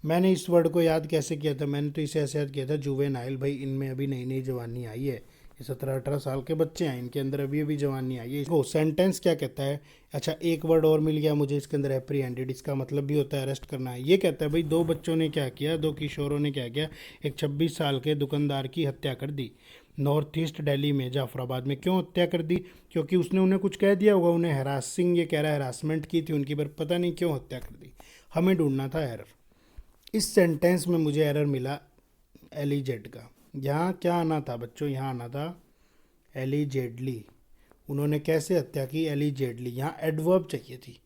मैंने इस वर्ड को याद कैसे किया था, मैंने तो इसे ऐसे याद किया था, जुवेनाइल। भाई इनमें अभी नई नई जवानी आई है, ये 17-18 साल के बच्चे हैं, इनके अंदर अभी अभी जवानी आई है। वो सेंटेंस क्या कहता है? अच्छा, एक वर्ड और मिल गया मुझे इसके अंदर, एप्रीहेंडेड। इसका मतलब भी होता है अरेस्ट करना है। ये कहता है भाई दो बच्चों ने क्या किया, दो किशोरों ने क्या किया, एक 26 साल के दुकानदार की हत्या कर दी नॉर्थ ईस्ट दिल्ली में, जाफराबाद में। क्यों हत्या कर दी? क्योंकि उसने उन्हें कुछ कह दिया होगा, उन्हें हरासिंग, ये कह रहा है हरासमेंट की थी उनकी, पर पता नहीं क्यों हत्या कर दी। हमें ढूंढना था एरर। इस सेंटेंस में मुझे एरर मिला एलिजेड का। यहाँ क्या आना था बच्चों? यहाँ आना था एलिजेडली। उन्होंने कैसे हत्या की? एलिजेडली। यहाँ एडवर्ब चाहिए थी,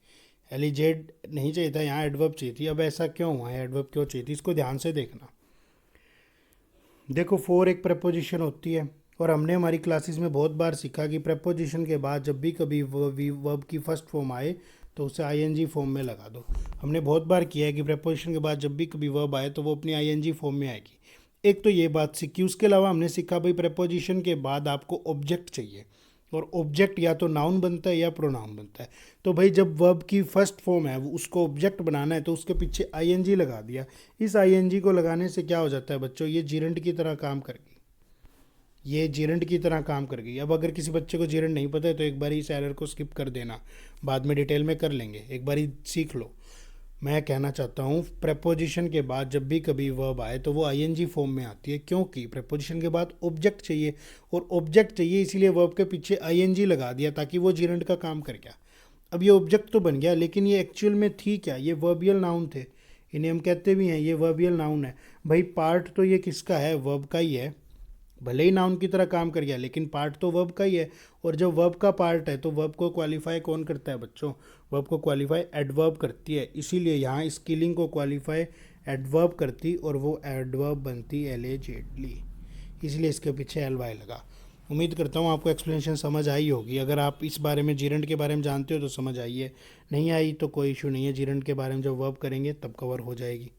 एलिजेड नहीं चाहिए था, यहाँ एडवर्ब चाहिए थी। अब ऐसा क्यों हुआ है? एडवर्ब क्यों चाहिए थी? इसको ध्यान से देखना। देखो, फोर एक प्रपोजिशन होती है, और हमने हमारी क्लासेस में बहुत बार सीखा कि प्रपोजिशन के बाद जब भी कभी वर्ब की फर्स्ट फॉर्म आए तो उसे आईएनजी फॉर्म में लगा दो। हमने बहुत बार किया है कि प्रपोजिशन के बाद जब भी कभी वर्ब आए तो वो अपनी आईएनजी फॉर्म में आएगी। एक तो ये बात सीखी। उसके अलावा हमने सीखा भाई प्रपोजिशन के बाद आपको ऑब्जेक्ट चाहिए, और ऑब्जेक्ट या तो नाउन बनता है या प्रोनाउन बनता है। तो भाई जब वर्ब की फर्स्ट फॉर्म है वो उसको ऑब्जेक्ट बनाना है तो उसके पीछे आईएनजी लगा दिया। इस आईएनजी को लगाने से क्या हो जाता है बच्चों? ये जीरंड की तरह काम करेगी, ये जीरंड की तरह काम कर गई। अब अगर किसी बच्चे को जीरंड नहीं पता है तो एक बार इस एरर को स्किप कर देना, बाद में डिटेल में कर लेंगे, एक बार सीख लो। मैं कहना चाहता हूँ प्रेपोजिशन के बाद जब भी कभी वर्ब आए तो वो आईएनजी फॉर्म में आती है, क्योंकि प्रेपोजिशन के बाद ऑब्जेक्ट चाहिए, और ऑब्जेक्ट चाहिए इसीलिए वर्ब के पीछे आईएनजी लगा दिया ताकि वो जीरंड का काम कर गया। अब ये ऑब्जेक्ट तो बन गया, लेकिन ये एक्चुअल में थी क्या? ये वर्बियल नाउन थे। इन्हें हम कहते भी हैं ये वर्बियल नाउन है। भाई पार्ट तो ये किसका है? वर्ब का ही है। भले ही नाउन की तरह काम कर गया लेकिन पार्ट तो वर्ब का ही है। और जब वर्ब का पार्ट है तो वर्ब को क्वालिफाई कौन करता है बच्चों? वर्ब को क्वालिफाई एडवर्ब करती है। इसीलिए यहाँ स्किलिंग को क्वालिफाई एडवर्ब करती, और वो एडवर्ब बनती एलिजेडली, इसलिए इसके पीछे एल वाई लगा। उम्मीद करता हूँ आपको एक्सप्लेनेशन समझ आई होगी। अगर आप इस बारे में जीरंड के बारे में जानते हो तो समझ आइए, नहीं आई तो कोई इशू नहीं है, जीरंड के बारे में जब वर्ब करेंगे तब कवर हो जाएगी।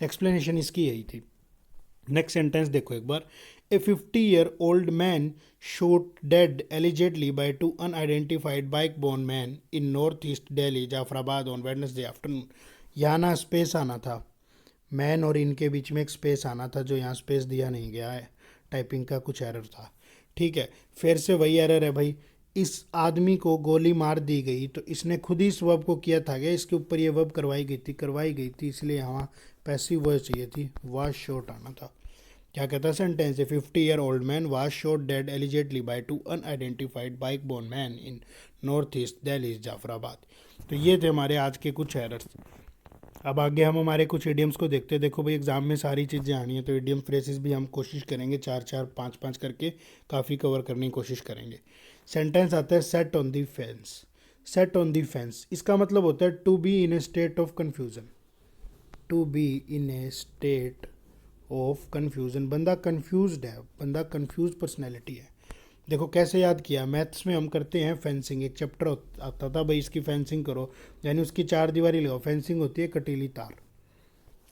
एक्सप्लेनेशन इसकी यही थी। नेक्स्ट सेंटेंस देखो एक बार। ए 50-year-old man shot dead allegedly by two unidentified bike-borne men in northeast Delhi, Jafrabad on Wednesday afternoon। यहाँ ना स्पेस आना था, मैन और इनके बीच में एक स्पेस आना था, जो यहाँ स्पेस दिया नहीं गया है, टाइपिंग का कुछ एरर था। ठीक है, फिर से वही एरर है भाई। इस आदमी को गोली मार दी गई तो इसने खुद ही इस वर्ब को किया था क्या? इसके ऊपर ये वर्ब करवाई गई थी, इसलिए यहाँ पैसिव वॉइस चाहिए थी, वाज शॉट आना था। क्या कहता है sentence? A 50-year-old man was shot dead allegedly by two unidentified bike borne man in north east Delhi, Jafrabad. तो ये थे हमारे आज के कुछ एरर्स। अब आगे हम हमारे कुछ इडियम्स को देखते हैं। देखो भाई एग्जाम में सारी चीज़ें आनी है तो इडियम फ्रेसेस भी हम कोशिश करेंगे 4-4, 5-5 करके काफ़ी कवर करने की कोशिश करेंगे। सेंटेंस आता है set on the fence. Set on the fence इसका मतलब होता है to be in a state of confusion. To be in a state of confusion, बंदा कन्फ्यूज्ड है, बंदा कन्फ्यूज पर्सनैलिटी है। देखो कैसे याद किया, मैथ्स में हम करते हैं फेंसिंग, एक चैप्टर आता था भाई इसकी फेंसिंग करो, यानी उसकी 4 दीवारी लगाओ। फेंसिंग होती है कटीली तार।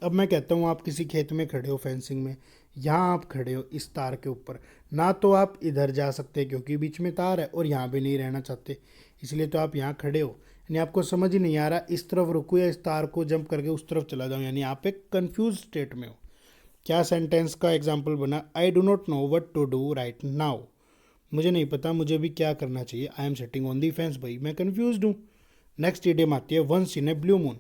अब मैं कहता हूँ आप किसी खेत में खड़े हो फेंसिंग में, यहाँ आप खड़े हो इस तार के ऊपर, ना तो आप इधर जा सकते क्योंकि बीच में तार है, और यहाँ भी नहीं रहना चाहते इसलिए तो आप यहाँ खड़े हो। यानी आपको समझ ही नहीं आ रहा इस तरफ रुकूँ या इस तार को जंप करके उस तरफ चला जाऊँ, यानी आप एक कन्फ्यूज स्टेट में हो। क्या सेंटेंस का एग्जाम्पल बना? I do not know what to do right now. मुझे नहीं पता मुझे भी क्या करना चाहिए। I am sitting on the fence, भाई मैं कन्फ्यूज हूँ। नेक्स्ट इडियम आती है once in a blue moon.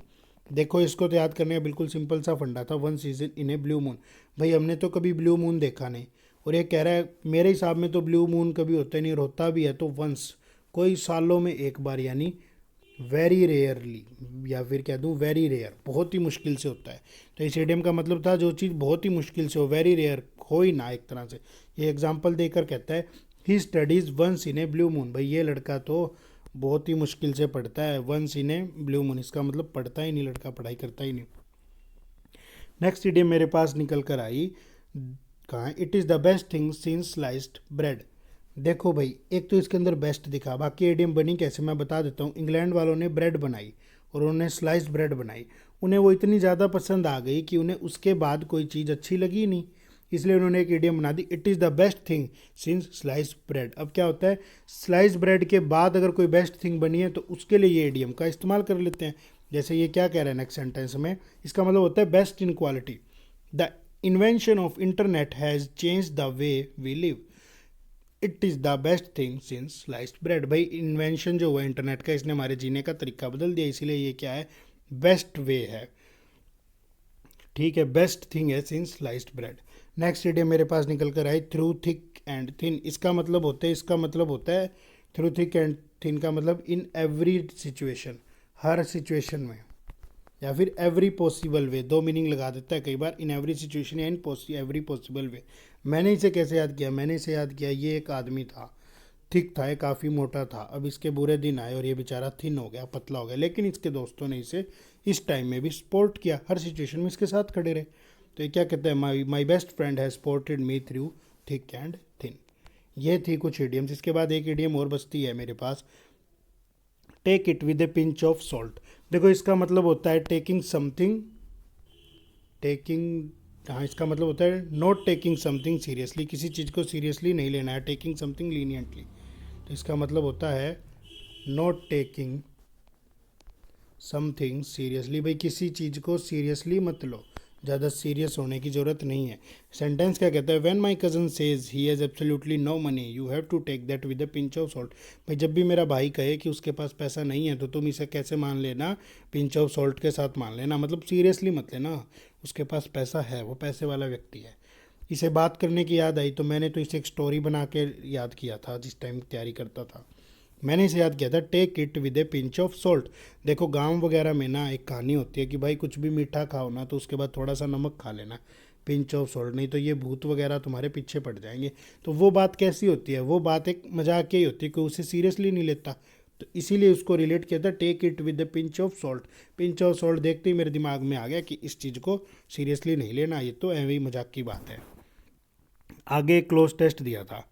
देखो इसको तो याद करने का बिल्कुल सिंपल सा फंडा था, once in a blue moon. भाई हमने तो कभी ब्लू मून देखा नहीं, और ये कह रहा है मेरे हिसाब में तो ब्लू मून कभी होता ही नहीं, और होता भी है तो वंस, कोई सालों में एक बार, यानी वेरी रेयरली, या फिर कह दूँ वेरी रेयर, बहुत ही मुश्किल से होता है। तो इस इडियम का मतलब था जो चीज़ बहुत ही मुश्किल से हो, वेरी रेयर हो ही ना एक तरह से। ये एग्जांपल देकर कहता है he studies once in a blue moon. भाई ये लड़का तो बहुत ही मुश्किल से पढ़ता है, once in a blue moon इसका मतलब पढ़ता ही नहीं, लड़का पढ़ाई करता ही नहीं। नेक्स्ट इडियम मेरे पास निकल कर आई, कहाँ? It is the best thing since sliced bread. देखो भाई एक तो इसके अंदर बेस्ट दिखा, बाकी एडियम बनी कैसे मैं बता देता हूँ। इंग्लैंड वालों ने ब्रेड बनाई और उन्होंने स्लाइस्ड ब्रेड बनाई, उन्हें वो इतनी ज़्यादा पसंद आ गई कि उन्हें उसके बाद कोई चीज़ अच्छी लगी नहीं, इसलिए उन्होंने एक इडियम बना दी, it is the best thing since sliced bread. अब क्या होता है, स्लाइस्ड ब्रेड के बाद अगर कोई बेस्ट थिंग बनी है तो उसके लिए ये इडियम का इस्तेमाल कर लेते हैं। जैसे ये क्या कह रहा है नेक्स्ट सेंटेंस में, इसका मतलब होता है best in quality. The invention of internet has change the way we live, it is the best thing since sliced bread. भाई इन्वेंशन जो हुआ इंटरनेट का, इसने हमारे जीने का तरीका बदल दिया, इसीलिए ये क्या है, बेस्ट वे है। ठीक है, बेस्ट थिंग है since sliced bread. Next idiom मेरे पास निकल कर आई, थ्रू थिक एंड थिन। इसका मतलब होता है थ्रू थिक एंड थिन का मतलब in every situation, her situation में, या फिर एवरी पॉसिबल वे, दो मीनिंग लगा देता है कई बार, इन एवरी सिचुएशन या इन एवरी पॉसिबल वे। मैंने इसे कैसे याद किया, मैंने इसे याद किया, ये एक आदमी था, थिक था, ये काफ़ी मोटा था, अब इसके बुरे दिन आए और ये बेचारा थिन हो गया, पतला हो गया, लेकिन इसके दोस्तों ने इसे इस टाइम में भी सपोर्ट किया, हर सिचुएशन में इसके साथ खड़े रहे। तो ये क्या कहते हैं, my best friend has supported me through thick and thin. ये थी कुछ इडियम्स। इसके बाद एक इडियम और बचती है मेरे पास, take it with a pinch of salt. देखो इसका मतलब होता है टेकिंग समथिंग, टेकिंग, हाँ इसका मतलब होता है नॉट टेकिंग समथिंग सीरियसली, किसी चीज़ को सीरियसली नहीं लेना है, टेकिंग समथिंग लीनियंटली। तो इसका मतलब होता है नॉट टेकिंग समथिंग सीरियसली, भाई किसी चीज़ को सीरियसली मत लो, ज़्यादा सीरियस होने की ज़रूरत नहीं है। सेंटेंस क्या कहता है, when my cousin says he has absolutely no money you have to take that with a pinch of salt. भाई जब भी मेरा भाई कहे कि उसके पास पैसा नहीं है तो तुम इसे कैसे मान लेना, पिंच ऑफ सॉल्ट के साथ मान लेना, मतलब सीरियसली मत लेना, उसके पास पैसा है, वो पैसे वाला व्यक्ति है। इसे बात करने की याद आई तो मैंने तो इसे एक स्टोरी बना के याद किया था जिस टाइम तैयारी करता था, मैंने इसे याद किया था, take it with a pinch of salt. देखो गांव वगैरह में ना एक कहानी होती है कि भाई कुछ भी मीठा खाओ ना तो उसके बाद थोड़ा सा नमक खा लेना, पिंच ऑफ सॉल्ट, नहीं तो ये भूत वगैरह तुम्हारे पीछे पड़ जाएंगे। तो वो बात कैसी होती है, वो बात एक मजाक की होती है कि उसे सीरियसली नहीं लेता, तो इसीलिए उसको रिलेट किया था take it with the pinch of salt. Pinch of salt देखते ही मेरे दिमाग में आ गया कि इस चीज़ को सीरियसली नहीं लेना, ये तो ऐਵੇਂ ही मजाक की बात है। आगे क्लोज टेस्ट दिया था,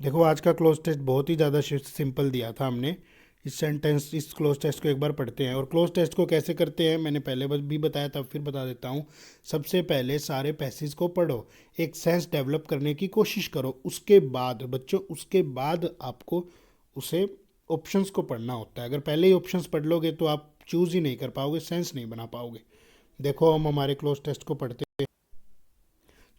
देखो आज का क्लोज टेस्ट बहुत ही ज़्यादा सिंपल दिया था हमने। इस क्लोज टेस्ट को एक बार पढ़ते हैं, और क्लोज टेस्ट को कैसे करते हैं मैंने पहले बस भी बताया था, फिर बता देता हूँ। सबसे पहले सारे पैसेज को पढ़ो, एक सेंस डेवलप करने की कोशिश करो, उसके बाद बच्चों, उसके बाद आपको उसे ऑप्शंस को पढ़ना होता है। अगर पहले ही ऑप्शंस पढ़ लोगे तो आप चूज़ ही नहीं कर पाओगे, सेंस नहीं बना पाओगे। देखो हम हमारे क्लोज टेस्ट को पढ़ते हैं,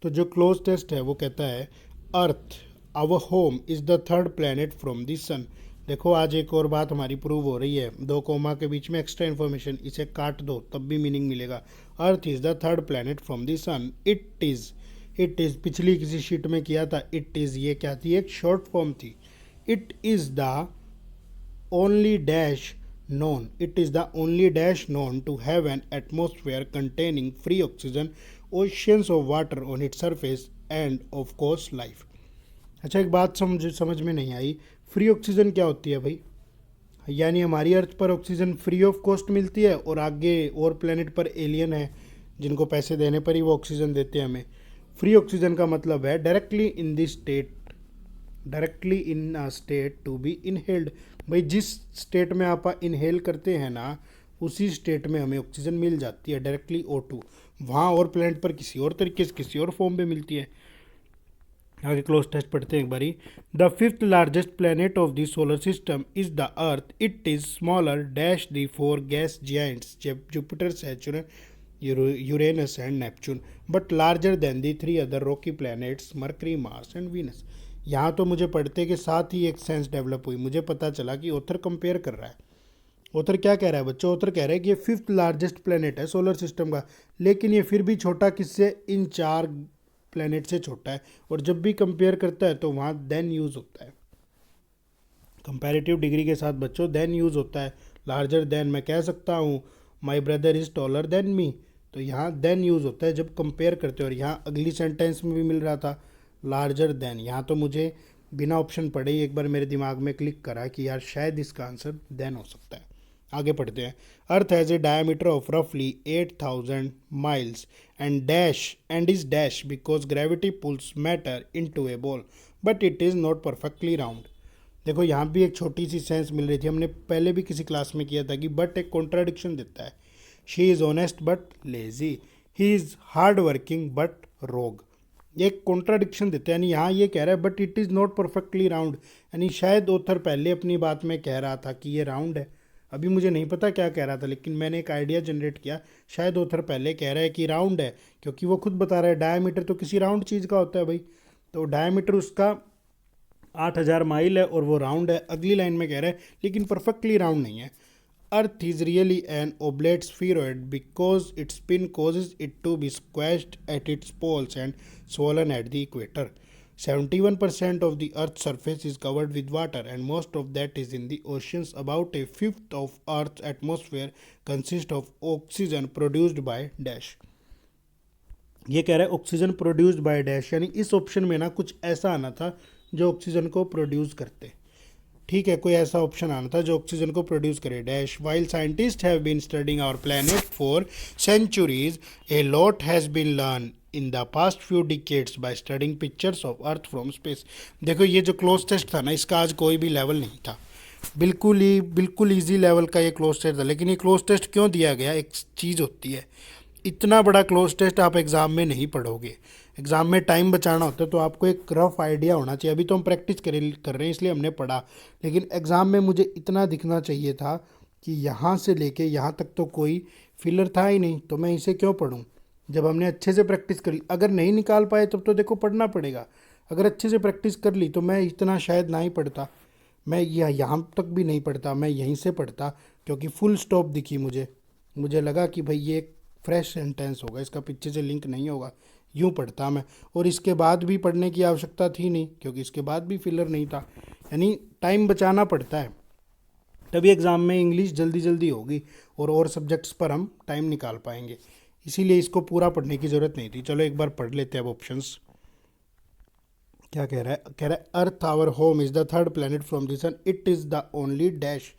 तो जो क्लोज टेस्ट है वो कहता है earth our home is the third planet from the sun. देखो आज एक और बात हमारी प्रूव हो रही है, दो कोमा के बीच में एक्स्ट्रा इन्फॉर्मेशन, इसे काट दो तब भी मीनिंग मिलेगा। Earth is the third planet from the sun, it is पिछली किसी शीट में किया था, इट इज़ ये क्या थी, एक शॉर्ट फॉर्म थी। It is the only dash known, it is the only dash known to have an atmosphere containing free oxygen, oceans of water on its surface, and of course life। अच्छा एक बात समझ में नहीं आई, free oxygen क्या होती है भाई, यानी हमारी अर्थ पर ऑक्सीजन फ्री ऑफ कॉस्ट मिलती है और आगे और प्लेनेट पर एलियन है जिनको पैसे देने पर ही वो ऑक्सीजन देते हैं हमें। फ्री ऑक्सीजन का मतलब है directly in a state to be inhaled. भाई जिस स्टेट में आप इनहेल करते हैं ना उसी स्टेट में हमें ऑक्सीजन मिल जाती है डायरेक्टली O2, वहाँ और प्लेनेट पर किसी और तरीके से किसी और फॉर्म में मिलती है। आगे क्लोज टेस्ट पढ़ते हैं एक बारी, the fifth largest planet of the solar system is the earth, it is smaller dash the four gas giants Jupiter, Saturn, Uranus and Neptune, but larger than the three other rocky planets Mercury, Mars and Venus. यहाँ तो मुझे पढ़ते के साथ ही एक sense develop हुई, मुझे पता चला कि ऑथर कंपेयर कर रहा है। ऑथर क्या कह रहा है बच्चों, ऑथर कह रहा है कि ये फिफ्थ लार्जेस्ट प्लेनेट है सोलर सिस्टम का, लेकिन ये फिर भी छोटा किससे, इन चार प्लेनेट से छोटा है, और जब भी कंपेयर करता है तो वहाँ देन यूज़ होता है, कंपैरेटिव डिग्री के साथ बच्चों देन यूज़ होता है। लार्जर देन मैं कह सकता हूँ my brother is taller than me, तो यहाँ देन यूज़ होता है जब कंपेयर करते हो, और यहाँ अगली सेंटेंस में भी मिल रहा था लार्जर देन। यहाँ तो मुझे बिना ऑप्शन पढ़े ही एक बार मेरे दिमाग में क्लिक करा कि यार शायद इसका आंसर देन हो सकता है। आगे पढ़ते हैं, earth has a diameter of रफली 8000 miles and is dash because gravity pulls matter into a ball, but it is not perfectly round. देखो यहाँ भी एक छोटी सी सेंस मिल रही थी, हमने पहले भी किसी क्लास में किया था कि बट एक कॉन्ट्राडिक्शन देता है। She is honest but lazy, he is hard working but रोग, एक कॉन्ट्राडिक्शन देते हैं। यानी यहाँ ये कह रहा है but it is not perfectly round, यानी शायद ऑथर पहले अपनी बात में कह रहा था कि ये राउंड है, अभी मुझे नहीं पता क्या कह रहा था, लेकिन मैंने एक आइडिया जनरेट किया। शायद ऑथर पहले कह रहा है कि राउंड है, क्योंकि वो खुद बता रहा है डायमीटर तो किसी राउंड चीज़ का होता है भाई। तो डायमीटर उसका 8,000 माइल है और वो राउंड है। अगली लाइन में कह रहा है लेकिन परफेक्टली राउंड नहीं है। Earth is really an oblate spheroid because its spin causes it to be squashed at its poles and swollen at the equator. 71% of the Earth's surface is covered with water, and most of that is in the oceans. About a fifth of Earth's atmosphere consists of oxygen produced by dash. ये कह रहा है oxygen produced by dash, यानी इस option में ना कुछ ऐसा आना था जो ऑक्सीजन को प्रोड्यूस करते। ठीक है, कोई ऐसा ऑप्शन आना था जो ऑक्सीजन को प्रोड्यूस करे। Dash while scientists have been studying our planet for centuries a lot has been learn in the past few decades by studying pictures of earth from space. देखो ये जो क्लोज टेस्ट था ना, इसका आज कोई भी लेवल नहीं था, बिल्कुल ईजी लेवल का ये क्लोज टेस्ट था। लेकिन ये क्लोज टेस्ट क्यों दिया गया, एक चीज़ होती है, इतना बड़ा क्लोज टेस्ट आप एग्ज़ाम में नहीं पढ़ोगे। एग्ज़ाम में टाइम बचाना होता है तो आपको एक रफ आइडिया होना चाहिए। अभी तो हम प्रैक्टिस कर रहे हैं इसलिए हमने पढ़ा, लेकिन एग्ज़ाम में मुझे इतना दिखना चाहिए था कि यहाँ से लेके यहाँ तक तो कोई फिलर था ही नहीं, तो मैं इसे क्यों पढ़ूँ जब हमने अच्छे से प्रैक्टिस कर ली। अगर नहीं निकाल पाए तब तो देखो पढ़ना पड़ेगा, अगर अच्छे से प्रैक्टिस कर ली तो मैं इतना शायद ना ही पढ़ता, मैं यहाँ तक भी नहीं पढ़ता, मैं यहीं से पढ़ता, क्योंकि फुल स्टॉप दिखी मुझे लगा कि भाई ये फ्रेश सेंटेंस होगा, इसका पीछे से लिंक नहीं होगा, यूँ पढ़ता मैं। और इसके बाद भी पढ़ने की आवश्यकता थी नहीं, क्योंकि इसके बाद भी फिलर नहीं था। यानी टाइम बचाना पड़ता है, तभी एग्ज़ाम में इंग्लिश जल्दी जल्दी होगी और सब्जेक्ट्स पर हम टाइम निकाल पाएंगे। इसीलिए इसको पूरा पढ़ने की ज़रूरत नहीं थी। चलो एक बार पढ़ लेते हैं अब ऑप्शंस क्या कह रहा है। कह रहा है earth our home is the third planet from the sun, it is the only dash.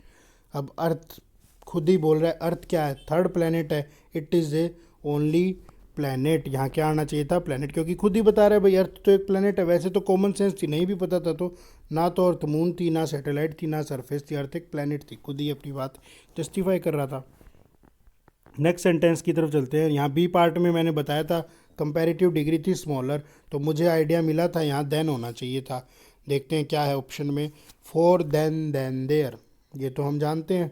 अब अर्थ खुद ही बोल रहा है, अर्थ क्या है, थर्ड प्लेनेट है, it is A only planet. यहाँ क्या आना चाहिए था, प्लेनेट, क्योंकि खुद ही बता रहा है भाई अर्थ तो एक प्लेनेट है। वैसे तो कॉमन सेंस थी, नहीं भी पता था तो ना तो अर्थ मून थी, ना सैटेलाइट थी, ना सरफेस थी, अर्थ एक प्लेनेट थी। खुद ही अपनी बात जस्टिफाई कर रहा था। नेक्स्ट सेंटेंस की तरफ चलते हैं। यहाँ बी पार्ट में मैंने बताया था कंपैरेटिव डिग्री थी स्मॉलर, तो मुझे आइडिया मिला था यहाँ देन होना चाहिए था। देखते हैं क्या है ऑप्शन में। फोर देन देयर, ये तो हम जानते हैं,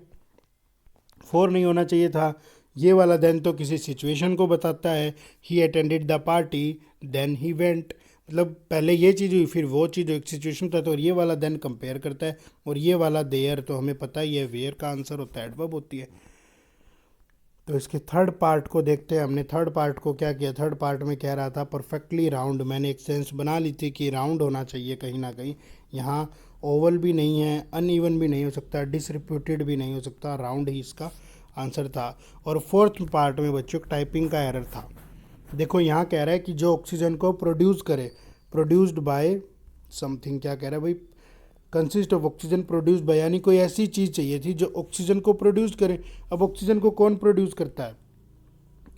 फोर नहीं होना चाहिए था। ये वाला देन तो किसी सिचुएशन को बताता है। He attended the party then he went, मतलब पहले ये चीज़ हुई फिर वो चीज़, एक सिचुएशन था। तो और ये वाला देन कंपेयर करता है, और ये वाला देयर तो हमें पता ही है वेयर का आंसर होता है, एडवर्ब होती है। तो इसके थर्ड पार्ट को देखते हैं। हमने थर्ड पार्ट को क्या किया, थर्ड पार्ट में कह रहा था परफेक्टली राउंड, मैंने एक सेंस बना ली थी कि राउंड होना चाहिए कहीं ना कहीं। यहाँ ओवल भी नहीं है, अनइवन भी नहीं हो सकता, डिसरिप्यूटेड भी नहीं हो सकता, राउंड ही इसका आंसर था। और फोर्थ पार्ट में बच्चों टाइपिंग का एरर था। देखो यहाँ कह रहा है कि जो ऑक्सीजन को प्रोड्यूस करे, प्रोड्यूस्ड बाय समथिंग, क्या कह रहा है भाई, consist of oxygen produce by, यानी कोई ऐसी चीज़ चाहिए थी जो ऑक्सीजन को प्रोड्यूस करे। अब ऑक्सीजन को कौन प्रोड्यूस करता है,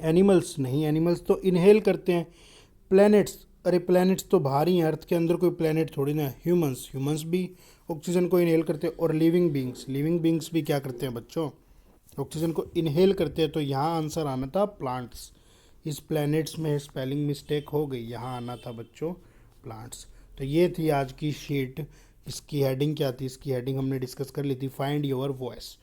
एनिमल्स नहीं, एनिमल्स तो इनहेल करते हैं। प्लैनेट्स, अरे प्लैनेट्स तो बाहर ही हैं, अर्थ के अंदर कोई प्लैनेट थोड़ी ना है। ह्यूमंस भी ऑक्सीजन को इनहेल करते हैं। और लिविंग बींग्स भी क्या करते हैं बच्चों, ऑक्सीजन को इनहेल करते हैं। तो यहाँ आंसर आना था प्लांट्स। इस प्लैनेट्स में स्पेलिंग मिस्टेक हो गई, यहाँ आना था बच्चों प्लांट्स। तो ये थी आज की शीट। इसकी हेडिंग क्या थी, इसकी हेडिंग हमने डिस्कस कर ली थी, फाइंड योर वॉइस।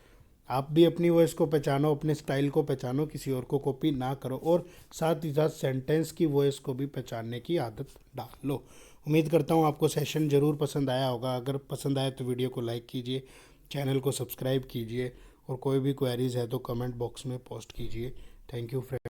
आप भी अपनी वॉइस को पहचानो, अपने स्टाइल को पहचानो, किसी और को कॉपी ना करो, और साथ ही साथ सेंटेंस की वॉइस को भी पहचानने की आदत डाल लो। उम्मीद करता हूँ आपको सेशन ज़रूर पसंद आया होगा। अगर पसंद आया तो वीडियो को लाइक कीजिए, चैनल को सब्सक्राइब कीजिए, और कोई भी क्वेरीज़ है तो कमेंट बॉक्स में पोस्ट कीजिए। Thank you friend.